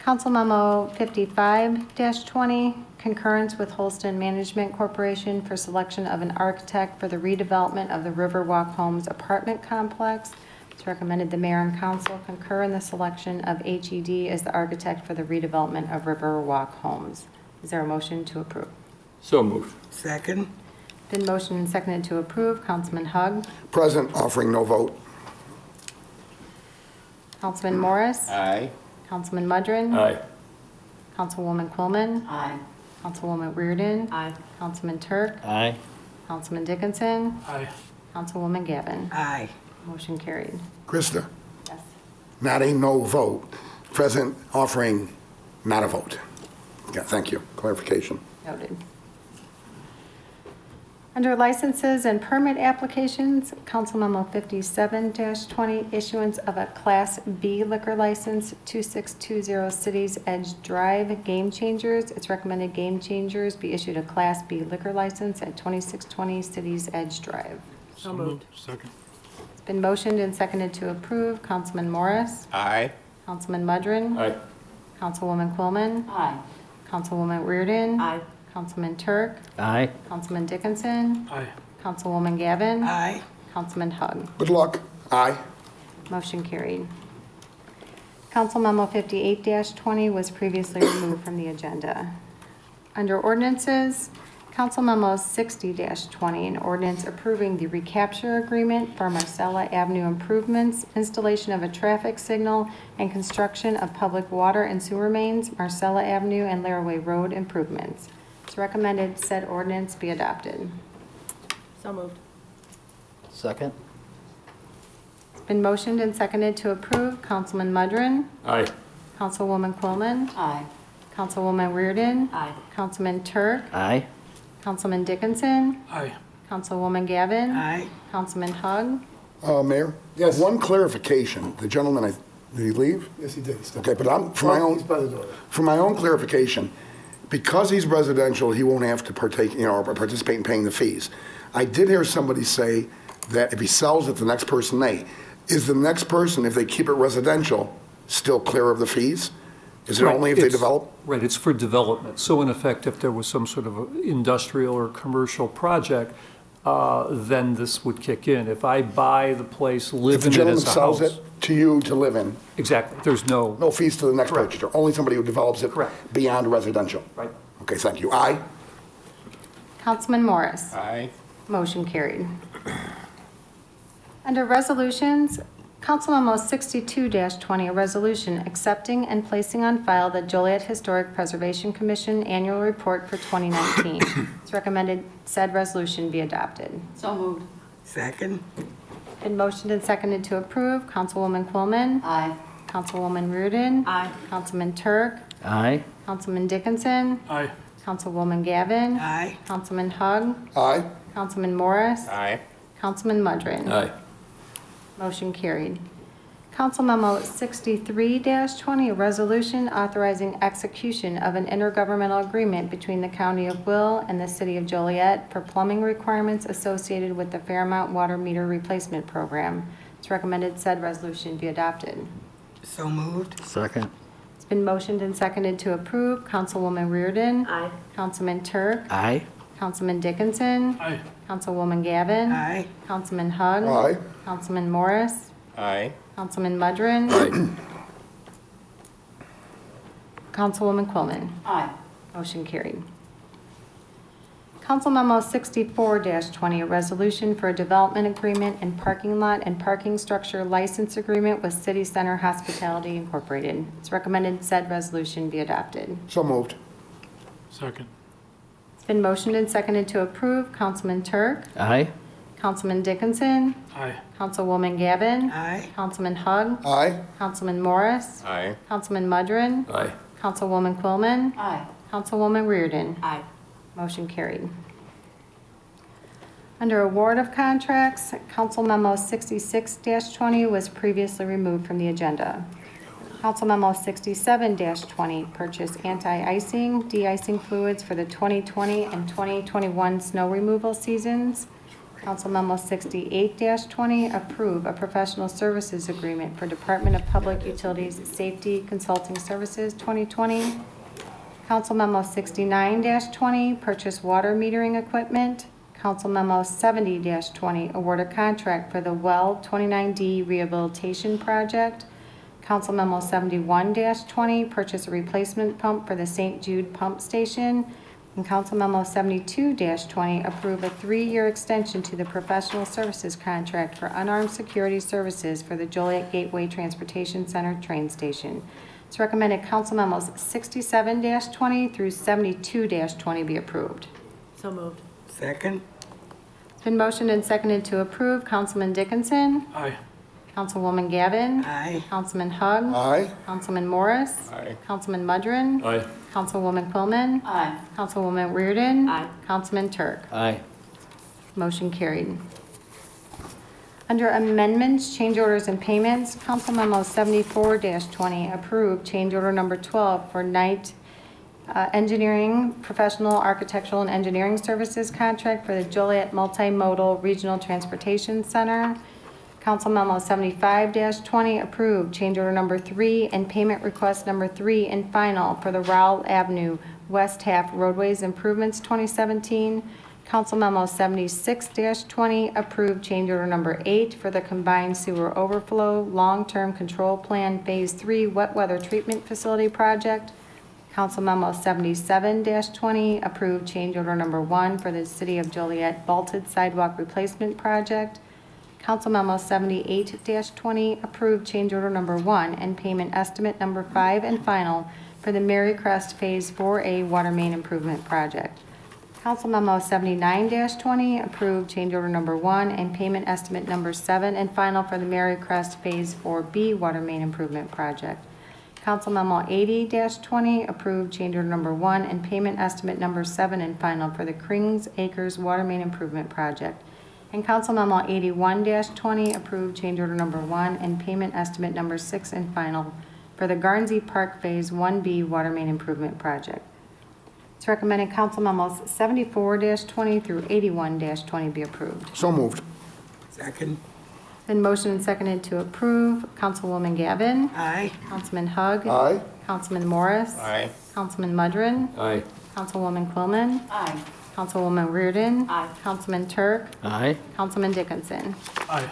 Council Memo 55-20, concurrence with Holston Management Corporation for selection of an architect for the redevelopment of the Riverwalk Homes apartment complex. It's recommended the mayor and council concur in the selection of HED as the architect for the redevelopment of Riverwalk Homes. Is there a motion to approve? So moved. Second. Been motioned and seconded to approve. Councilman Hug? Present, offering no vote. Councilman Morris? Aye. Councilman Mudrin? Aye. Councilwoman Coleman? Aye. Councilwoman Reardon? Aye. Councilman Turk? Aye. Councilman Dickinson? Aye. Councilwoman Gavin? Aye. Motion carried. Krista, Yes. not a no vote. Present, offering not a vote. Yeah, thank you. Clarification. Noted. Under licenses and permit applications, Council Memo 57-20, issuance of a Class B liquor license, 2620 Cities Edge Drive, Game Changers. It's recommended Game Changers be issued a Class B liquor license at 2620 Cities Edge Drive. So moved. Second. It's been motioned and seconded to approve. Councilman Morris? Aye. Councilman Mudrin? Aye. Councilwoman Coleman? Aye. Councilwoman Reardon? Aye. Councilman Turk? Aye. Councilman Dickinson? Aye. Councilwoman Gavin? Aye. Councilman Hug? Good luck. Aye. Motion carried. Council Memo 58-20 was previously removed from the agenda. Under ordinances, Council Memo 60-20, an ordinance approving the recapture agreement for Marcella Avenue improvements, installation of a traffic signal, and construction of public water and sewer mains, Marcella Avenue and Laraway Road improvements. It's recommended said ordinance be adopted. So moved. Second. It's been motioned and seconded to approve. Councilman Mudrin? Aye. Councilwoman Coleman? Aye. Councilwoman Reardon? Aye. Councilman Turk? Aye. Councilman Dickinson? Aye. Councilwoman Gavin? Aye. Councilman Hug? Mayor? Yes. One clarification. The gentleman, did he leave? Yes, he did. He stepped Okay, but He's by the door. for my own clarification, because he's residential, he won't have to partake, or participate in paying the fees. I did hear somebody say that if he sells it, the next person may. Is the next person, if they keep it residential, still clear of the fees? Is it Right, only if they it's- develop? Right, it's for development. So in effect, if there was some sort of a industrial or commercial project, then this would kick in. If I buy the place, If live the in it gentleman as a sells house. it to you to live in, Exactly, there's no, no fees to the next Correct. purchaser, only somebody who develops it Correct. beyond residential? right. Okay, thank you. Aye? Councilman Morris? Aye. Motion carried. Under resolutions, Council Memo 62-20, a resolution accepting and placing on file the Joliet Historic Preservation Commission Annual Report for 2019. It's recommended said resolution be adopted. So moved. Second. Been motioned and seconded to approve. Councilwoman Coleman? Aye. Councilwoman Reardon? Aye. Councilman Turk? Aye. Councilman Dickinson? Aye. Councilwoman Gavin? Aye. Councilman Hug? Aye? Councilman Morris? Aye. Councilman Mudrin? Aye. Motion carried. Council Memo 63-20, a resolution authorizing execution of an intergovernmental agreement between the County of Will and the City of Joliet for plumbing requirements associated with the Fairmount Water Meter Replacement Program. It's recommended said resolution be adopted. So moved. Second. It's been motioned and seconded to approve. Councilwoman Reardon? Aye. Councilman Turk? Aye. Councilman Dickinson? Aye. Councilwoman Gavin? Aye. Councilman Hug? Aye? Councilman Morris? Aye. Councilman Mudrin? Aye. Councilwoman Quillman? Aye. Motion carried. Council Memo 64-20, a resolution for a development agreement and parking lot and parking structure license agreement with City Center Hospitality Incorporated. It's recommended said resolution be adopted. So moved. Second. It's been motioned and seconded to approve. Councilman Turk. Aye. Councilman Dickinson. Aye. Councilwoman Gavin. Aye. Councilman Hug. Aye. Councilman Morris. Aye. Councilman Mudrin. Aye. Councilwoman Quillman. Aye. Councilwoman Reardon. Aye. Motion carried. Under award of contracts, Council Memo 66-20 was previously removed from the agenda. Council Memo 67-20, purchase anti-icing, de-icing fluids for the 2020 and 2021 snow removal seasons. Council Memo 68-20, approve a professional services agreement for Department of Public Utilities Safety Consulting Services 2020. Council Memo 69-20, purchase water metering equipment. Council Memo 70-20, award a contract for the Well 29D Rehabilitation Project. Council Memo 71-20, purchase a replacement pump for the St. Jude Pump Station. And Council Memo 72-20, approve a 3-year extension to the professional services contract for unarmed security services for the Joliet Gateway Transportation Center train station. It's recommended Council Memos 67-20 through 72-20 be approved. So moved. Second. It's been motioned and seconded to approve. Councilman Dickinson. Aye. Councilwoman Gavin. Aye. Councilman Hug. Aye. Councilman Morris. Aye. Councilman Mudrin. Aye. Councilwoman Quillman. Aye. Councilwoman Reardon. Aye. Councilman Turk. Aye. Motion carried. Under amendments, change orders, and payments, Council Memo 74-20, approved change order number 12 for Knight Engineering, Professional Architectural and Engineering Services contract for the Joliet Multimodal Regional Transportation Center. Council Memo 75-20, approved change order number 3 and payment request number 3 and final for the Rowell Avenue West Half Roadways Improvements 2017. Council Memo 76-20, approved change order number 8 for the Combined Sewer Overflow Long-Term Control Plan Phase 3 Wet Weather Treatment Facility Project. Council Memo 77-20, approved change order number 1 for the City of Joliet Vaulted Sidewalk Replacement Project. Council Memo 78-20, approved change order number 1 and payment estimate number 5 and final for the Mary Crest Phase 4A Water Main Improvement Project. Council Memo 79-20, approved change order number 1 and payment estimate number 7 and final for the Mary Crest Phase 4B Water Main Improvement Project. Council Memo 80-20, approved change order number 1 and payment estimate number 7 and final for the Krings Acres Water Main Improvement Project. And Council Memo 81-20, approved change order number 1 and payment estimate number 6 and final for the Garnsey Park Phase 1B Water Main Improvement Project. It's recommended Council Memos 74-20 through 81-20 be approved. So moved. Second. Been motioned and seconded to approve. Councilwoman Gavin. Aye. Councilman Hug. Aye. Councilman Morris. Aye. Councilman Mudrin. Aye. Councilwoman Quillman. Aye. Councilwoman Reardon. Aye. Councilman Turk. Aye. Councilman Dickinson. Aye.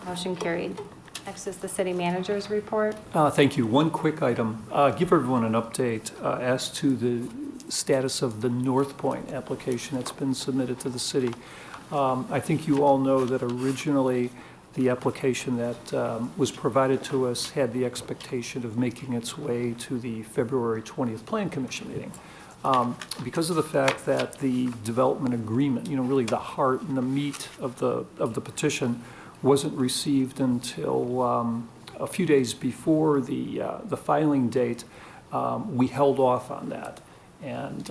Motion carried. Next is the city manager's report. Thank you. One quick item. Give everyone an update as to the status of the North Point application that's been submitted to the city. I think you all know that originally the application that was provided to us had the expectation of making its way to the February 20th Plan Commission meeting. Because of the fact that the development agreement, really the heart and the meat of the petition, wasn't received until a few days before the filing date, we held off on that. And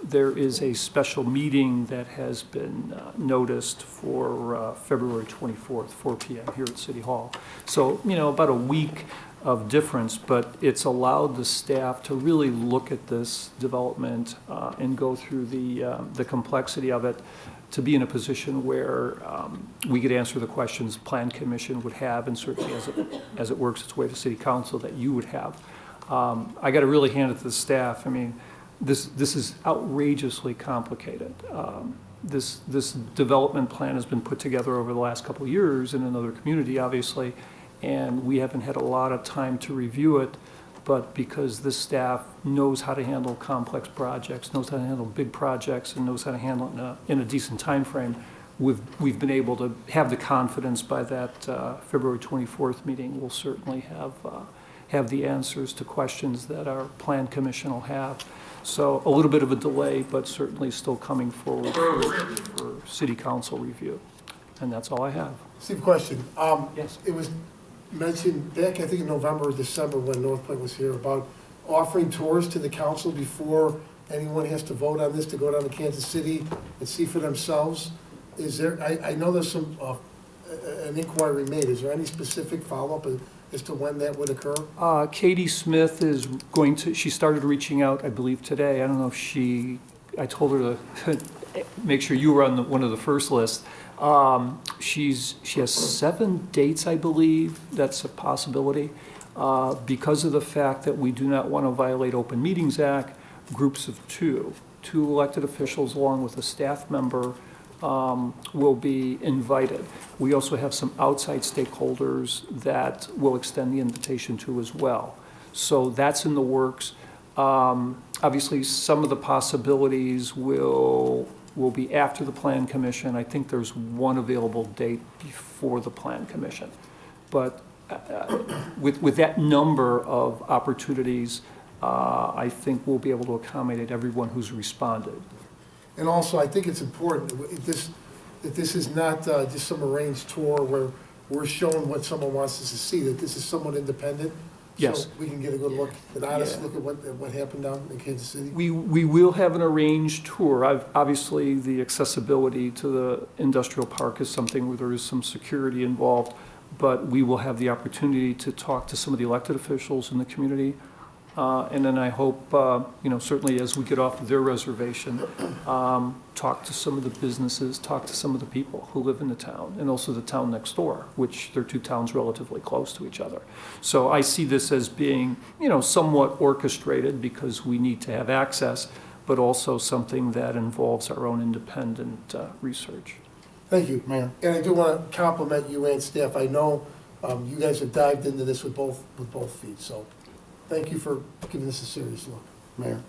there is a special meeting that has been noticed for February 24th, 4 p.m. here at City Hall. So, about a week of difference, but it's allowed the staff to really look at this development and go through the complexity of it, to be in a position where we could answer the questions Plan Commission would have, and certainly as it works its way to City Council that you would have. I got to really hand it to the staff. I mean, this is outrageously complicated. This development plan has been put together over the last couple of years in another community, obviously, and we haven't had a lot of time to review it. but because this staff knows how to handle complex projects, knows how to handle big projects, and knows how to handle it in a decent timeframe, we've been able to have the confidence by that February 24th meeting. We'll certainly have the answers to questions that our plan commission will have. So a little bit of a delay, but certainly still coming forward for city council review. And that's all I have. Steve, question. Yes. It was mentioned back, I think in November or December, when North Point was here, about offering tours to the council before anyone has to vote on this, to go down to Kansas City and see for themselves. Is there, I know there's some, an inquiry made. Is there any specific follow-up as to when that would occur? Katie Smith is going to, she started reaching out, I believe, today. I don't know if I told her to make sure you were on one of the first lists. She has 7 dates, I believe. That's a possibility. Because of the fact that we do not want to violate Open Meetings Act, groups of two elected officials along with a staff member will be invited. We also have some outside stakeholders that we'll extend the invitation to as well. So that's in the works. Obviously, some of the possibilities will be after the Plan Commission. I think there's one available date before the Plan Commission. But with that number of opportunities, I think we'll be able to accommodate everyone who's responded. And also, I think it's important that this is not just some arranged tour where we're showing what someone wants us to see, that this is somewhat independent. Yes. So we can get a good look, an honest look at what happened down in Kansas City. We will have an arranged tour. Obviously, the accessibility to the industrial park is something where there is some security involved, but we will have the opportunity to talk to some of the elected officials in the community. And then I hope, certainly as we get off of their reservation, talk to some of the businesses, talk to some of the people who live in the town, and also the town next door, which they're 2 towns relatively close to each other. So I see this as being, somewhat orchestrated because we need to have access, but also something that involves our own independent research. Thank you, Mayor. And I do want to compliment you and staff. I know you guys have dived into this with both feet, so thank you for giving this a serious look. Mayor?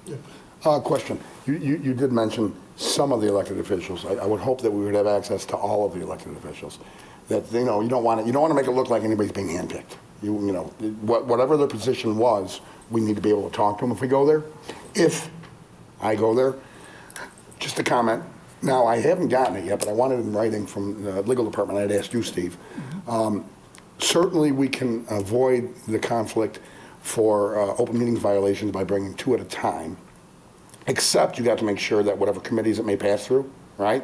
Yeah. Question. You did mention some of the elected officials. I would hope that we would have access to all of the elected officials. That, you don't want to make it look like anybody's being handpicked. Whatever their position was, we need to be able to talk to them if we go there. If I go there, just a comment. Now, I haven't gotten it yet, but I wanted it in writing from the legal department. I'd asked you, Steve. Certainly, we can avoid the conflict for open meetings violations by bringing 2 at a time, except you got to make sure that whatever committees it may pass through, right,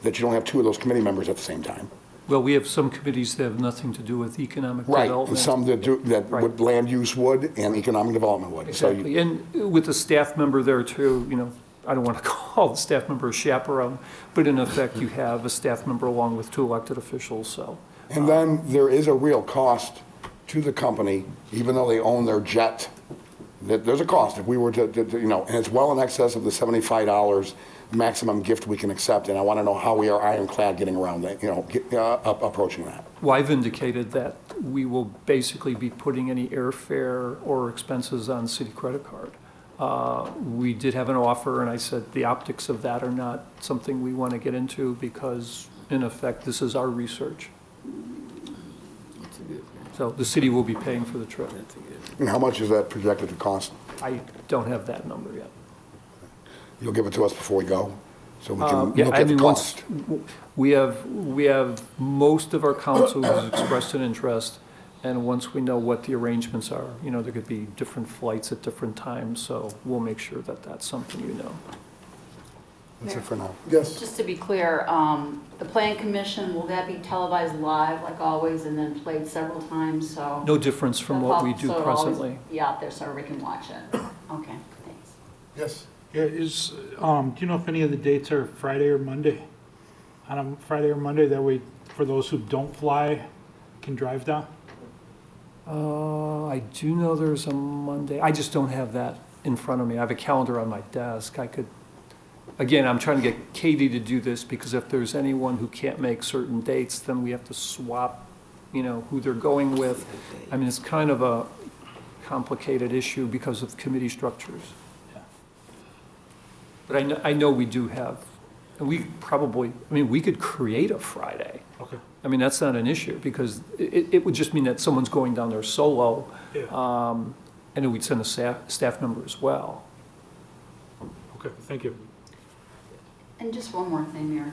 that you don't have 2 of those committee members at the same time. Well, we have some committees that have nothing to do with economic Right, development. and some that Right. would land use would and economic development would. Exactly, and with the staff member there too, I don't want to call the staff member a chaperone, but in effect, you have a staff member along with 2 elected officials, so. And then there is a real cost to the company, even though they own their jet. There's a cost if we were to and it's well in excess of the $75 maximum gift we can accept. And I want to know how we are ironclad getting around that, approaching that. Well, I've indicated that we will basically be putting any airfare or expenses on city credit card. We did have an offer, and I said the optics of that are not something we want to get into because, in effect, this is our research. So the city will be paying for the trip. And how much is that projected to cost? I don't have that number yet. You'll give it to us before we go, so we can Yeah, look I at the mean, cost. we have most of our council has expressed an interest, and once we know what the arrangements are, there could be different flights at different times, so we'll make sure that that's something you know. That's it for now. Yes. Just to be clear, the Plan Commission, will that be televised live like always and then played several times, so? No difference from what we do So it'll always presently. be out there so everybody can watch it. Okay, thanks. Yes. Yeah, do you know if any of the dates are Friday or Monday? On a Friday or Monday, that way, for those who don't fly, can drive down? I do know there's a Monday. I just don't have that in front of me. I have a calendar on my desk. Again, I'm trying to get Katie to do this because if there's anyone who can't make certain dates, then we have to swap you know, who they're going with. I mean, it's kind of a complicated issue because of committee structures. But I know we do have, and we probably, I mean, we could create a Friday. Okay. I mean, that's not an issue, because it would just mean that someone's going down there solo. Yeah. And then we'd send a staff member as well. Okay, thank you. And just one more thing, Mayor.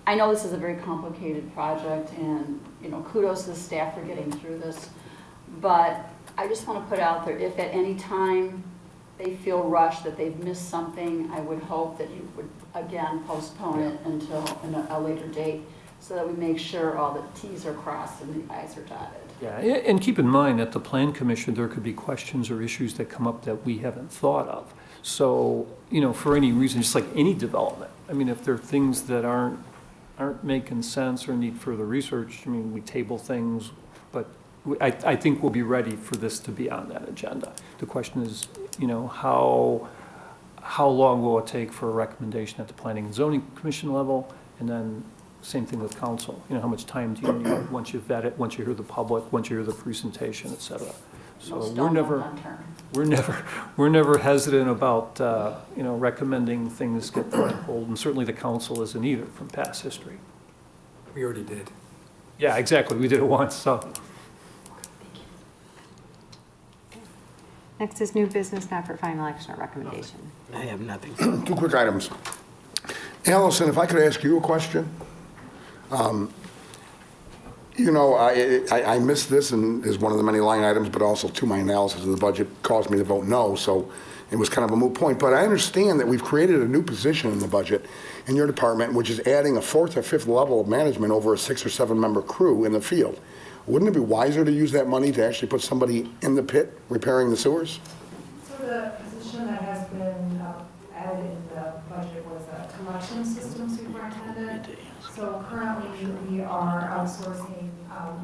I know this is a very complicated project, and, you know, kudos to the staff for getting through this. But I just want to put out there, if at any time they feel rushed, that they've missed something, I would hope that you would, again, postpone it until a later date, so that we make sure all the Ts are crossed and the Is are dotted. Yeah, and keep in mind, at the Plan Commission, there could be questions or issues that come up that we haven't thought of. So, you know, for any reason, just like any development, I mean, if there are things that aren't making sense or need further research, I mean, we table things, but I think we'll be ready for this to be on that agenda. The question is, you know, how long will it take for a recommendation at the Planning and Zoning Commission level, and then same thing with council. You know, how much time do you need once you vet it, once you hear the public, once you hear the presentation, et cetera. So we're never hesitant about, you know, recommending things get put on hold, and certainly the council isn't either from past history. We already did. Yeah, exactly. We did it once, so. Next is new business, not for final action or recommendation. I have nothing. 2 quick items. Allison, if I could ask you a question? You know, I missed this and is one of the many line items, but also to my analysis of the budget caused me to vote no, so it was kind of a moot point. But I understand that we've created a new position in the budget in your department, which is adding a 4th or 5th level of management over a 6 or 7 member crew in the field. Wouldn't it be wiser to use that money to actually put somebody in the pit repairing the sewers? So the position that has been added in the budget was a collection system superintendent. So currently, we are outsourcing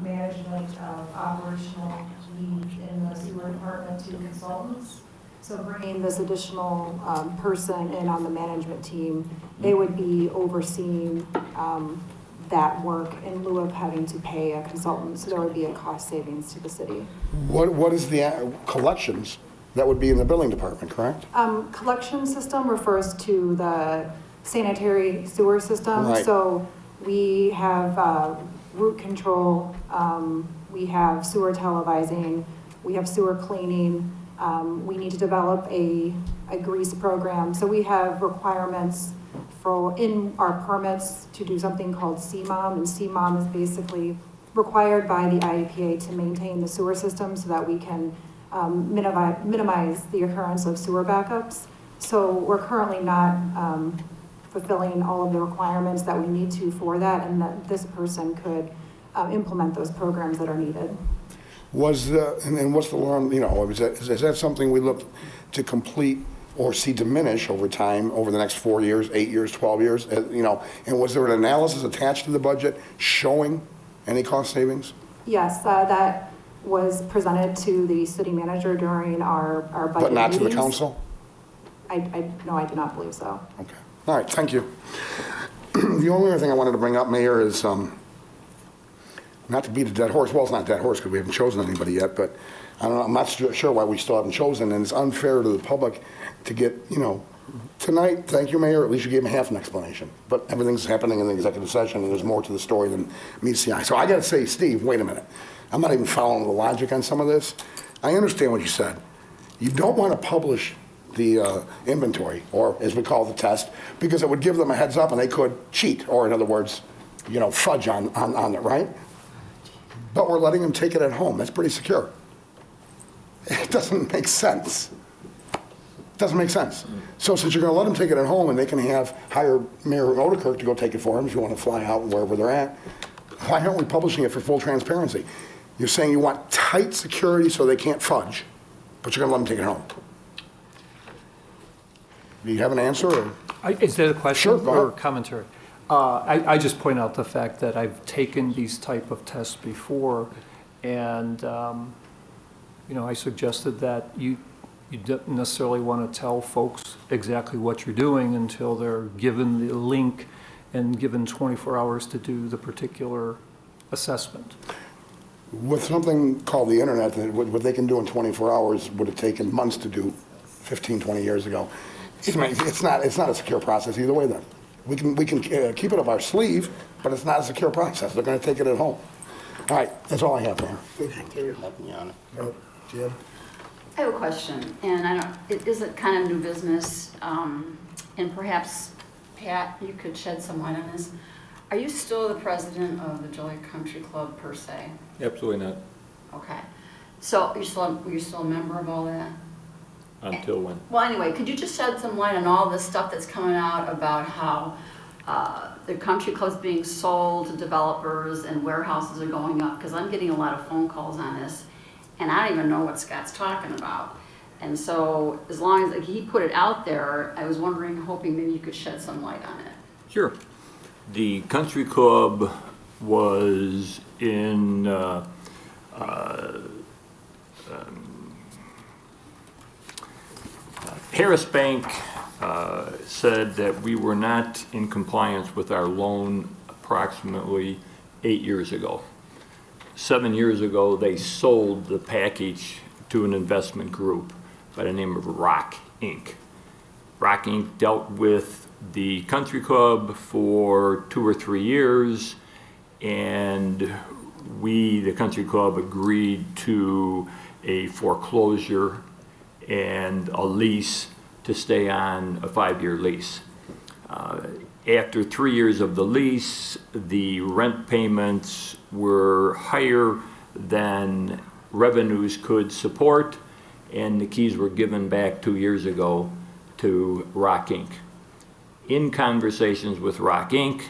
management of operational needs in the sewer department to consultants. So bringing this additional person in on the management team, they would be overseeing that work in lieu of having to pay a consultant. So there would be a cost savings to the city. What is the collections? That would be in the billing department, correct? Collection system refers to the sanitary sewer system. Right. So we have root control, we have sewer televising, we have sewer cleaning. We need to develop a grease program. So we have requirements in our permits to do something called CMOM, and CMOM is basically required by the IEPA to maintain the sewer system so that we can minimize the occurrence of sewer backups. So we're currently not fulfilling all of the requirements that we need to for that, and that this person could implement those programs that are needed. And what's the long, you know, is that something we look to complete or see diminish over time, over the next 4 years, 8 years, 12 years, you know? And was there an analysis attached to the budget showing any cost savings? Yes, that was presented to the city manager during our budget But not meetings. to the council? No, I do not believe so. Okay. All right, thank you. The only other thing I wanted to bring up, Mayor, is not to beat a dead horse. Well, it's not a dead horse because we haven't chosen anybody yet, but I don't know, I'm not sure why we still haven't chosen, and it's unfair to the public to get, you know, tonight, thank you, Mayor, at least you gave me half an explanation, but everything's happening in the executive session, and there's more to the story than meets the eye. So I got to say, Steve, wait a minute. I'm not even following the logic on some of this. I understand what you said. You don't want to publish the inventory, or as we call the test, because it would give them a heads up and they could cheat, or in other words, you know, fudge on it, right? But we're letting them take it at home. That's pretty secure. It doesn't make sense. It doesn't make sense. So since you're going to let them take it at home and they can hire Mayor Odekirk to go take it for them if you want to fly out wherever they're at, why aren't we publishing it for full transparency? You're saying you want tight security so they can't fudge, but you're going to let them take it home. Do you have an answer? Or? Is that a question Sure, or commentary? I just point out the fact that I've taken these type of tests before, and you know, I suggested that you don't necessarily want to tell folks exactly what you're doing until they're given the link and given 24 hours to do the particular assessment. With something called the internet, what they can do in 24 hours would have taken months to do 15, 20 years ago. It's not a secure process either way then. We can keep it up our sleeve, but it's not a secure process. They're going to take it at home. All right, that's all I have, Mayor. Thank you. Jim? I have a question, and it is a kind of new business, and perhaps, Pat, you could shed some light on this. Are you still the president of the Joliet Country Club per se? Absolutely not. Okay. So you're still a member of all that? Until when? Well, anyway, could you just shed some light on all this stuff that's coming out about how the country club's being sold to developers and warehouses are going up? Because I'm getting a lot of phone calls on this, and I don't even know what Scott's talking about. And so as long as he put it out there, I was wondering, hoping maybe you could shed some light on it. Sure. The country club was in Harris Bank said that we were not in compliance with our loan approximately 8 years ago. 7 years ago, they sold the package to an investment group by the name of Rock Inc. Rock Inc. dealt with the country club for 2 or 3 years, and we, the country club, agreed to a foreclosure and a lease to stay on a 5-year lease. After 3 years of the lease, the rent payments were higher than revenues could support, and the keys were given back 2 years ago to Rock Inc. In conversations with Rock Inc.,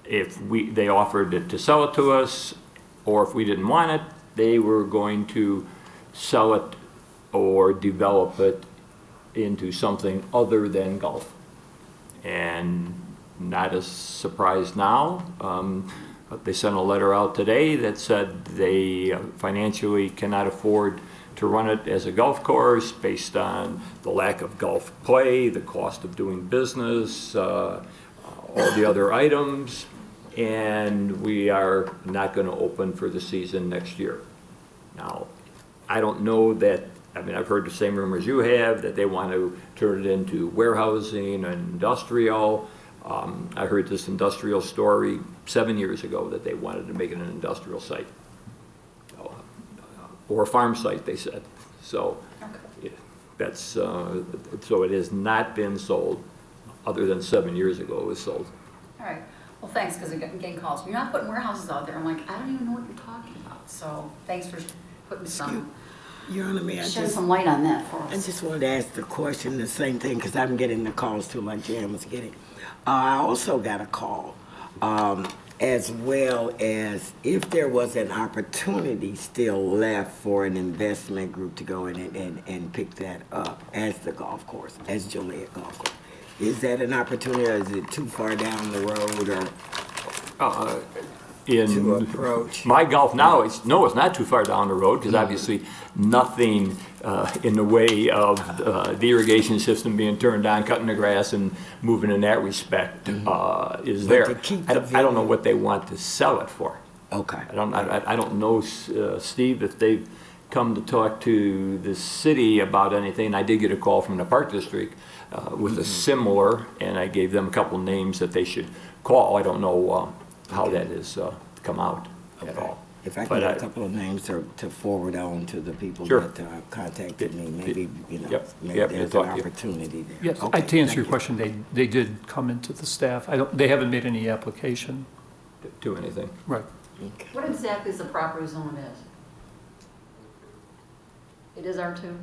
they offered to sell it to us, or if we didn't want it, they were going to sell it or develop it into something other than golf. And not a surprise now, but they sent a letter out today that said they financially cannot afford to run it as a golf course based on the lack of golf play, the cost of doing business, all the other items, and we are not going to open for the season next year. Now, I don't know that, I mean, I've heard the same rumors you have, that they want to turn it into warehousing and industrial. I heard this industrial story 7 years ago that they wanted to make it an industrial site. Or a farm site, they said. So that's, so it has not been sold, other than 7 years ago it was sold. All right. Well, thanks, because I'm getting calls. You're not putting warehouses out there. I'm like, I don't even know what you're talking about. So thanks for putting Your Honor, may I shed some light on that for us. I just wanted to ask the question, the same thing, because I'm getting the calls too, like Jan was getting. I also got a call, as well as if there was an opportunity still left for an investment group to go in and pick that up as the golf course, as Joliet Golf Course. Is that an opportunity, or is it too far down the road, or to approach? My golf now, it's not too far down the road, because obviously nothing in the way of the irrigation system being turned on, cutting the grass and moving in that respect is there. I don't know what they want to sell it for. Okay. I don't know, Steve, if they've come to talk to the city about anything. I did get a call from the Park District with a similar, and I gave them a couple names that they should call. I don't know how that has come out at all. If I can get a couple of names to forward on to the people that contacted me, maybe, maybe there's an opportunity there. Yes, Okay, to answer your thank question, they did come into the staff. They haven't made any application. To anything. Right. What exactly is the property zone is? It is R2? Okay.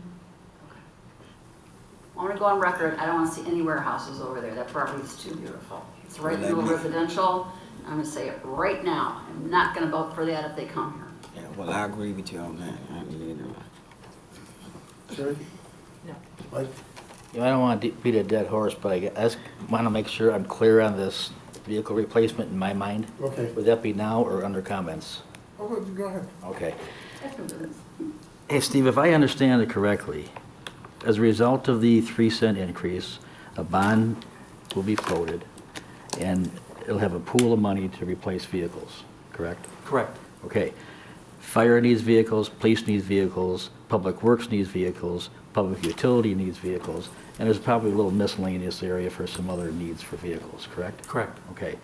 I want to go on record, I don't want to see any warehouses over there. That property is too beautiful. It's right in the middle of residential. I'm going to say it right now. I'm not going to vote for that if they come here. Yeah, well, I agree with you on that. Sure. Yeah. I don't want to beat a dead horse, but I just want to make sure I'm clear on this vehicle replacement in my mind. Okay. Would that be now or under comments? Oh, go ahead. Okay. That's no business. Hey, Steve, if I understand it correctly, as a result of the 3-cent increase, a bond will be floated, and it'll have a pool of money to replace vehicles, correct? Correct. Okay. Fire needs vehicles, police needs vehicles, public works needs vehicles, public utility needs vehicles, and there's probably a little miscellaneous area for some other needs for vehicles, correct? Correct. Okay.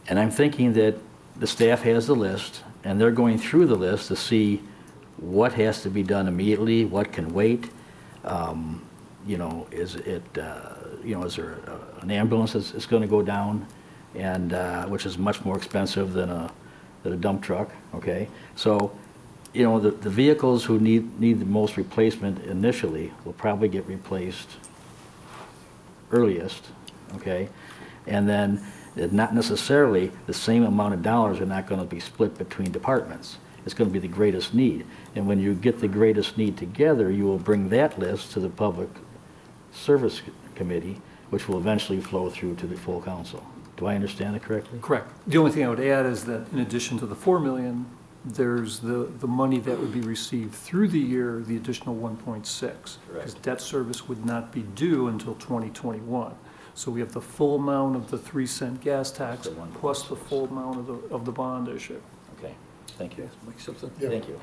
And I'm thinking that the staff has the list, and they're going through the list to see what has to be done immediately, what can wait. You know, is it, you know, is there an ambulance that's going to go down, and which is much more expensive than a dump truck, okay? So, you know, the vehicles who need the most replacement initially will probably get replaced earliest, okay? And then not necessarily the same amount of dollars are not going to be split between departments. It's going to be the greatest need. And when you get the greatest need together, you will bring that list to the Public Service Committee, which will eventually flow through to the full council. Do I understand it correctly? Correct. The only thing I would add is that in addition to the 4 million, there's the money that would be received through the year, the additional 1.6. Because debt service would not be due until 2021. So we have the full amount of the 3-cent gas tax plus the full amount of the bond issue. Okay, thank you. Mike, something? Yeah. Thank you.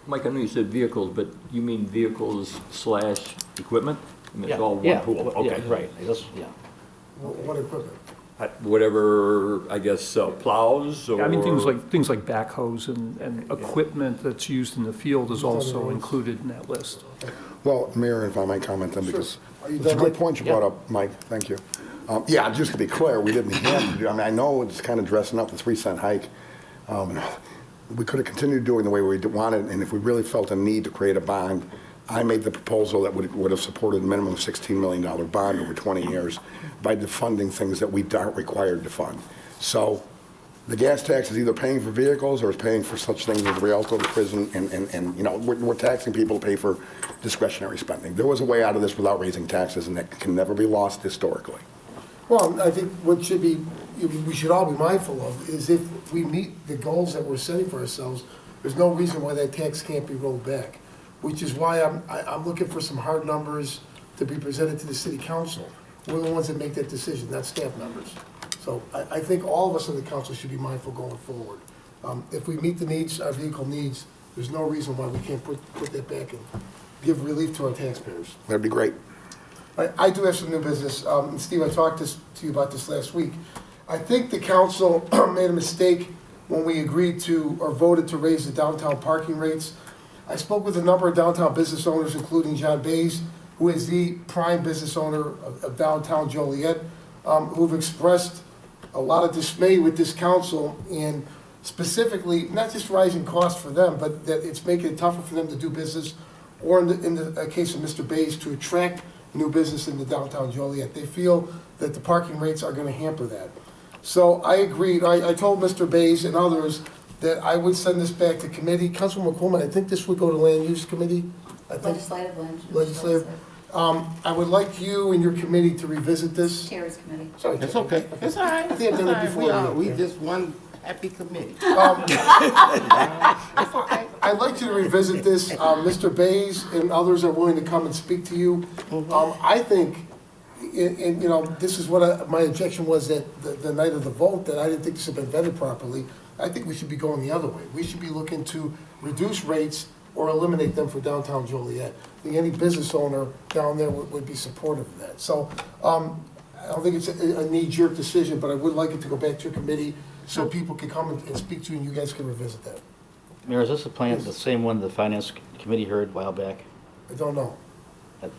Mike, I know you said vehicles, but you mean vehicles / equipment? I mean, it's all one Yeah, pool, yeah, okay. right, yeah. What equipment? Whatever, I guess, plows or? I mean, things like backhoes and equipment that's used in the field is also included in that list. Well, Mayor, if I might comment then, because Are you it's a done, good Mike? point you brought up, Mike, thank you. Yeah, just to be clear, we didn't have to do, I mean, I know it's kind of dressing up the 3-cent hike. We could have continued doing the way we wanted, and if we really felt a need to create a bond, I made the proposal that would have supported a minimum of $16 million bond over 20 years by defunding things that we aren't required to fund. So the gas tax is either paying for vehicles or it's paying for such things as Rialto, the prison, and you know, we're taxing people to pay for discretionary spending. There was a way out of this without raising taxes, and that can never be lost historically. Well, I think what should be, we should all be mindful of is if we meet the goals that we're setting for ourselves, there's no reason why that tax can't be rolled back, which is why I'm looking for some hard numbers to be presented to the city council. We're the ones that make that decision, not staff members. So I think all of us in the council should be mindful going forward. If we meet the needs, our vehicle needs, there's no reason why we can't put that back and give relief to our taxpayers. That'd be great. I do have some new business. Steve, I talked to you about this last week. I think the council made a mistake when we agreed to or voted to raise the downtown parking rates. I spoke with a number of downtown business owners, including John Bays, who is the prime business owner of downtown Joliet, who've expressed a lot of dismay with this council and specifically, not just rising costs for them, but that it's making it tougher for them to do business, or in the case of Mr. Bays, to attract new business into downtown Joliet. They feel that the parking rates are going to hamper that. So I agreed. I told Mr. Bays and others that I would send this back to committee. Councilman McCormick, I think this would go to Land Use Committee. I think Legislative. I would like you and your committee to revisit this. Chairs Committee. Sorry, It's okay. It's all right. I think I've done it before. We just one happy committee. I'd like you to revisit this. Mr. Bays and others are willing to come and speak to you. I think, and you know, this is what my objection was that the night of the vote, that I didn't think this had been vetted properly. I think we should be going the other way. We should be looking to reduce rates or eliminate them for downtown Joliet. I think any business owner down there would be supportive of that. So I don't think it's a knee-jerk decision, but I would like it to go back to your committee so people can come and speak to you and you guys can revisit that. Mayor, is this a plan, the same one the Finance Committee heard a while back? I don't know.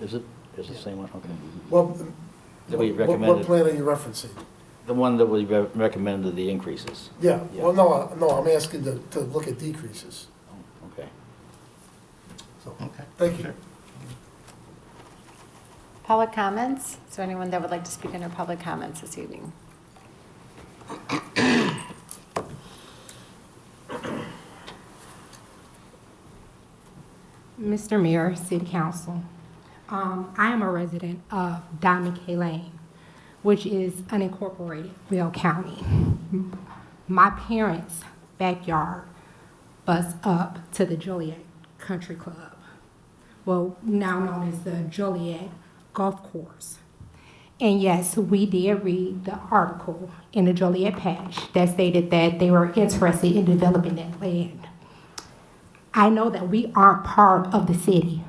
Is it? Is it the same one? Okay. Well, That we what recommended, plan are you referencing? the one that we recommended the increases? Yeah, well, no, I'm asking to look at decreases. Okay. So, thank you. Public comments? Is there anyone that would like to speak under public comments this evening? Mr. Mayor, City Council, I am a resident of Diamond K Lane, which is unincorporated Bell County. My parents' backyard butts up to the Joliet Country Club, well, now known as the Joliet Golf Course. And yes, we did read the article in the Joliet Patch that stated that they were interested in developing that land. I know that we aren't part of the city,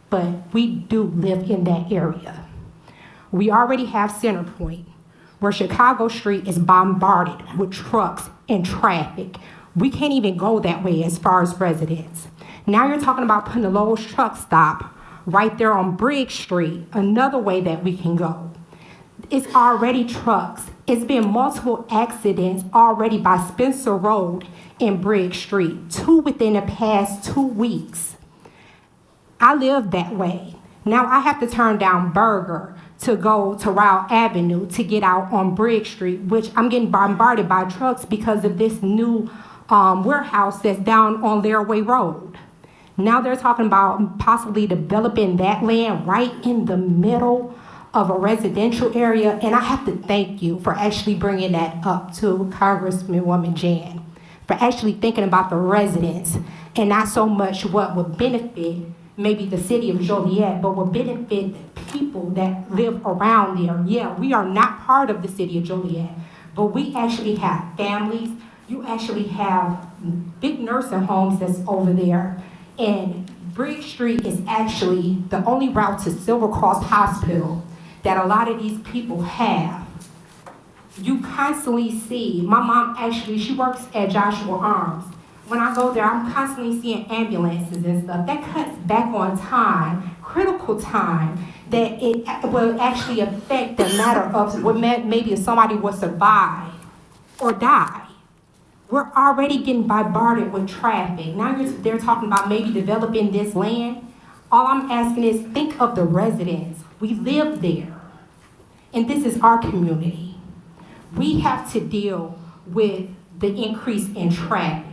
but we do live in that area. We already have Center Point, where Chicago Street is bombarded with trucks and traffic. We can't even go that way as far as residents. Now you're talking about putting a Lowe's truck stop right there on Briggs Street, another way that we can go. It's already trucks. It's been multiple accidents already by Spencer Road and Briggs Street, 2 within the past 2 weeks. I live that way. Now I have to turn down Burger to go to Route Avenue to get out on Briggs Street, which I'm getting bombarded by trucks because of this new warehouse that's down on Laraway Road. Now they're talking about possibly developing that land right in the middle of a residential area, and I have to thank you for actually bringing that up to Congresswoman Jan, for actually thinking about the residents and not so much what would benefit maybe the city of Joliet, but would benefit the people that live around there. Yeah, we are not part of the city of Joliet, but we actually have families. You actually have big nursing homes that's over there. And Briggs Street is actually the only route to Silver Cross Hospital that a lot of these people have. You constantly see, my mom actually, she works at Joshua Arms. When I go there, I'm constantly seeing ambulances and stuff. That cuts back on time, critical time, that it will actually affect the matter of what maybe if somebody will survive or die. We're already getting bombarded with traffic. Now they're talking about maybe developing this land. All I'm asking is think of the residents. We live there, and this is our community. We have to deal with the increase in traffic.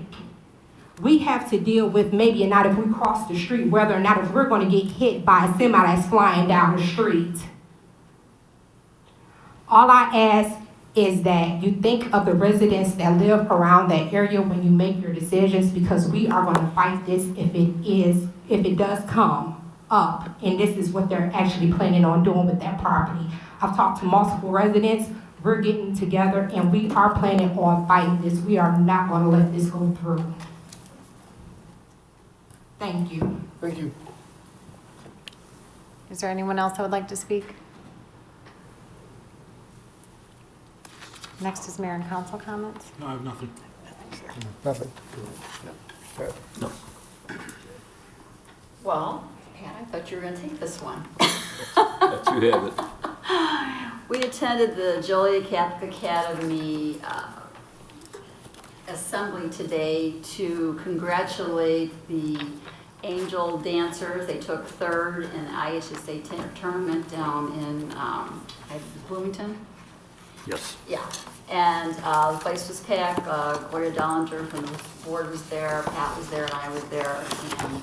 We have to deal with maybe not if we cross the street, whether or not if we're going to get hit by a semi that's flying down the street. All I ask is that you think of the residents that live around that area when you make your decisions, because we are going to fight this if it does come up, and this is what they're actually planning on doing with that property. I've talked to multiple residents. We're getting together and we are planning on fighting this. We are not going to let this go through. Thank you. Thank you. Is there anyone else that would like to speak? Next is mayor and council comments. No, I have nothing. Nothing. Well, Pat, I thought you were going to take this one. Let you have it. We attended the Joliet Catholic Academy assembly today to congratulate the Angel Dancers. They took third in the IHSA tournament down in Bloomington. Yes. Yeah, and the place was packed. Gloria Dollinger from the board was there, Pat was there, and I was there. And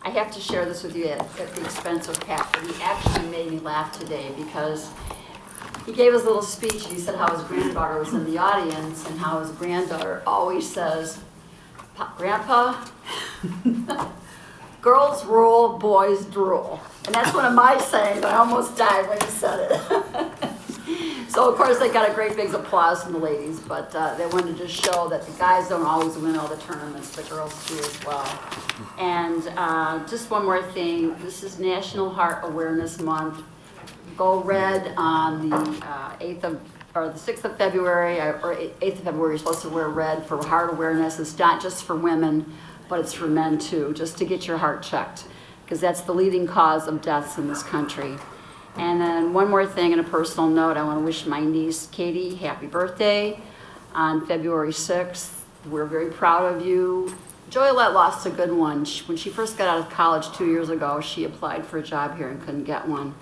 I have to share this with you at the expense of Pat, but he actually made me laugh today because he gave his little speech and he said how his granddaughter was in the audience and how his granddaughter always says, Grandpa, girls rule, boys drool. And that's one of my sayings. I almost died when he said it. So, of course, they got a great big applause from the ladies, but they wanted to just show that the guys don't always win all the tournaments, the girls do as well. And just one more thing, this is National Heart Awareness Month. Go red on the 6th of February, or 8th of February, you're supposed to wear red for heart awareness. It's not just for women, but it's for men too, just to get your heart checked, because that's the leading cause of deaths in this country. And then one more thing, on a personal note, I want to wish my niece, Katie, happy birthday on February 6th. We're very proud of you. Joliet lost a good one. When she first got out of college 2 years ago, she applied for a job here and couldn't get one.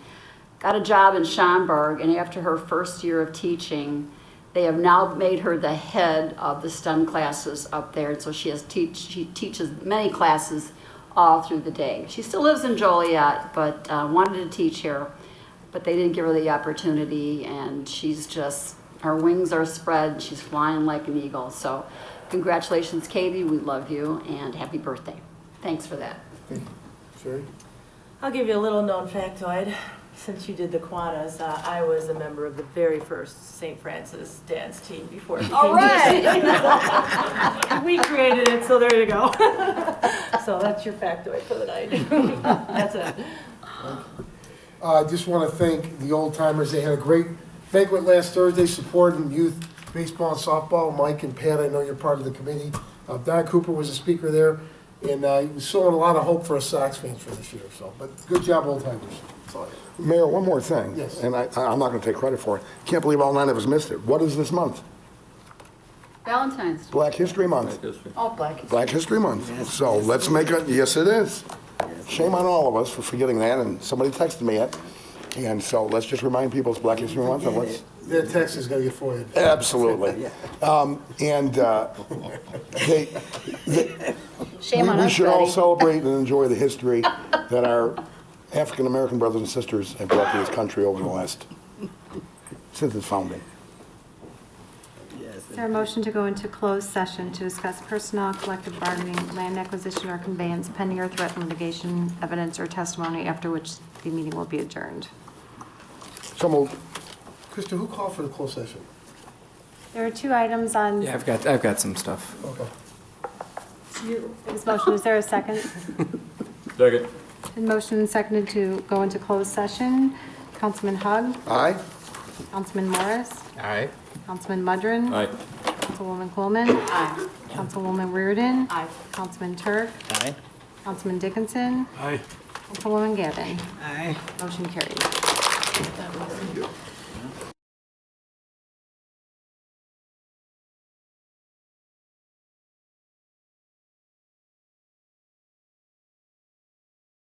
Got a job in Schaumburg, and after her first year of teaching, they have now made her the head of the STEM classes up there. And so she teaches many classes all through the day. She still lives in Joliet, but wanted to teach here. But they didn't give her the opportunity, and she's just, her wings are spread, she's flying like an eagle. So congratulations, Katie, we love you, and happy birthday. Thanks for that. Sherry? I'll give you a little known factoid. since you did the Kiwanis, I was a member of the very first St. Francis dance team before it became. All right. We created it, so there you go. So that's your factoid for the night. That's it. I just want to thank the old timers. They had a great banquet last Thursday supporting youth baseball and softball. Mike and Pat, I know you're part of the committee. Don Cooper was a speaker there, and he was showing a lot of hope for us Sox fans for this year. So, but good job, old timers. That's all I have. Mayor, one more thing. Yes. And I'm not going to take credit for it. Can't believe all 9 of us missed it. What is this month? Valentine's. Black History Month. Oh, Black. Black History Month. So let's make it, yes, it is. Shame on all of us for forgetting that, and somebody texted me it. And so let's just remind people it's Black History Month, and let's. That text is going to get forwarded. Absolutely. Shame on we us, should all buddy. celebrate and enjoy the history that our African-American brothers and sisters have brought to this country over the last, since its founding. Is there a motion to go into closed session to discuss personnel, collective bargaining, land acquisition or conveyance, pending or threatened litigation, evidence or testimony, after which the meeting will be adjourned? So moved. Krista, who called for the closed session? There are 2 items on. Yeah, I've got some stuff. Okay. This motion, is there a second? Second. And motion and seconded to go into closed session. Councilman Hugg, Aye? Councilman Morris, Aye. Councilman Mudron. Aye. Councilwoman Coleman. Aye. Councilwoman Reardon. Aye. Councilman Turk. Aye. Councilman Dickinson. Aye. Councilwoman Gavin. Aye. Motion carries.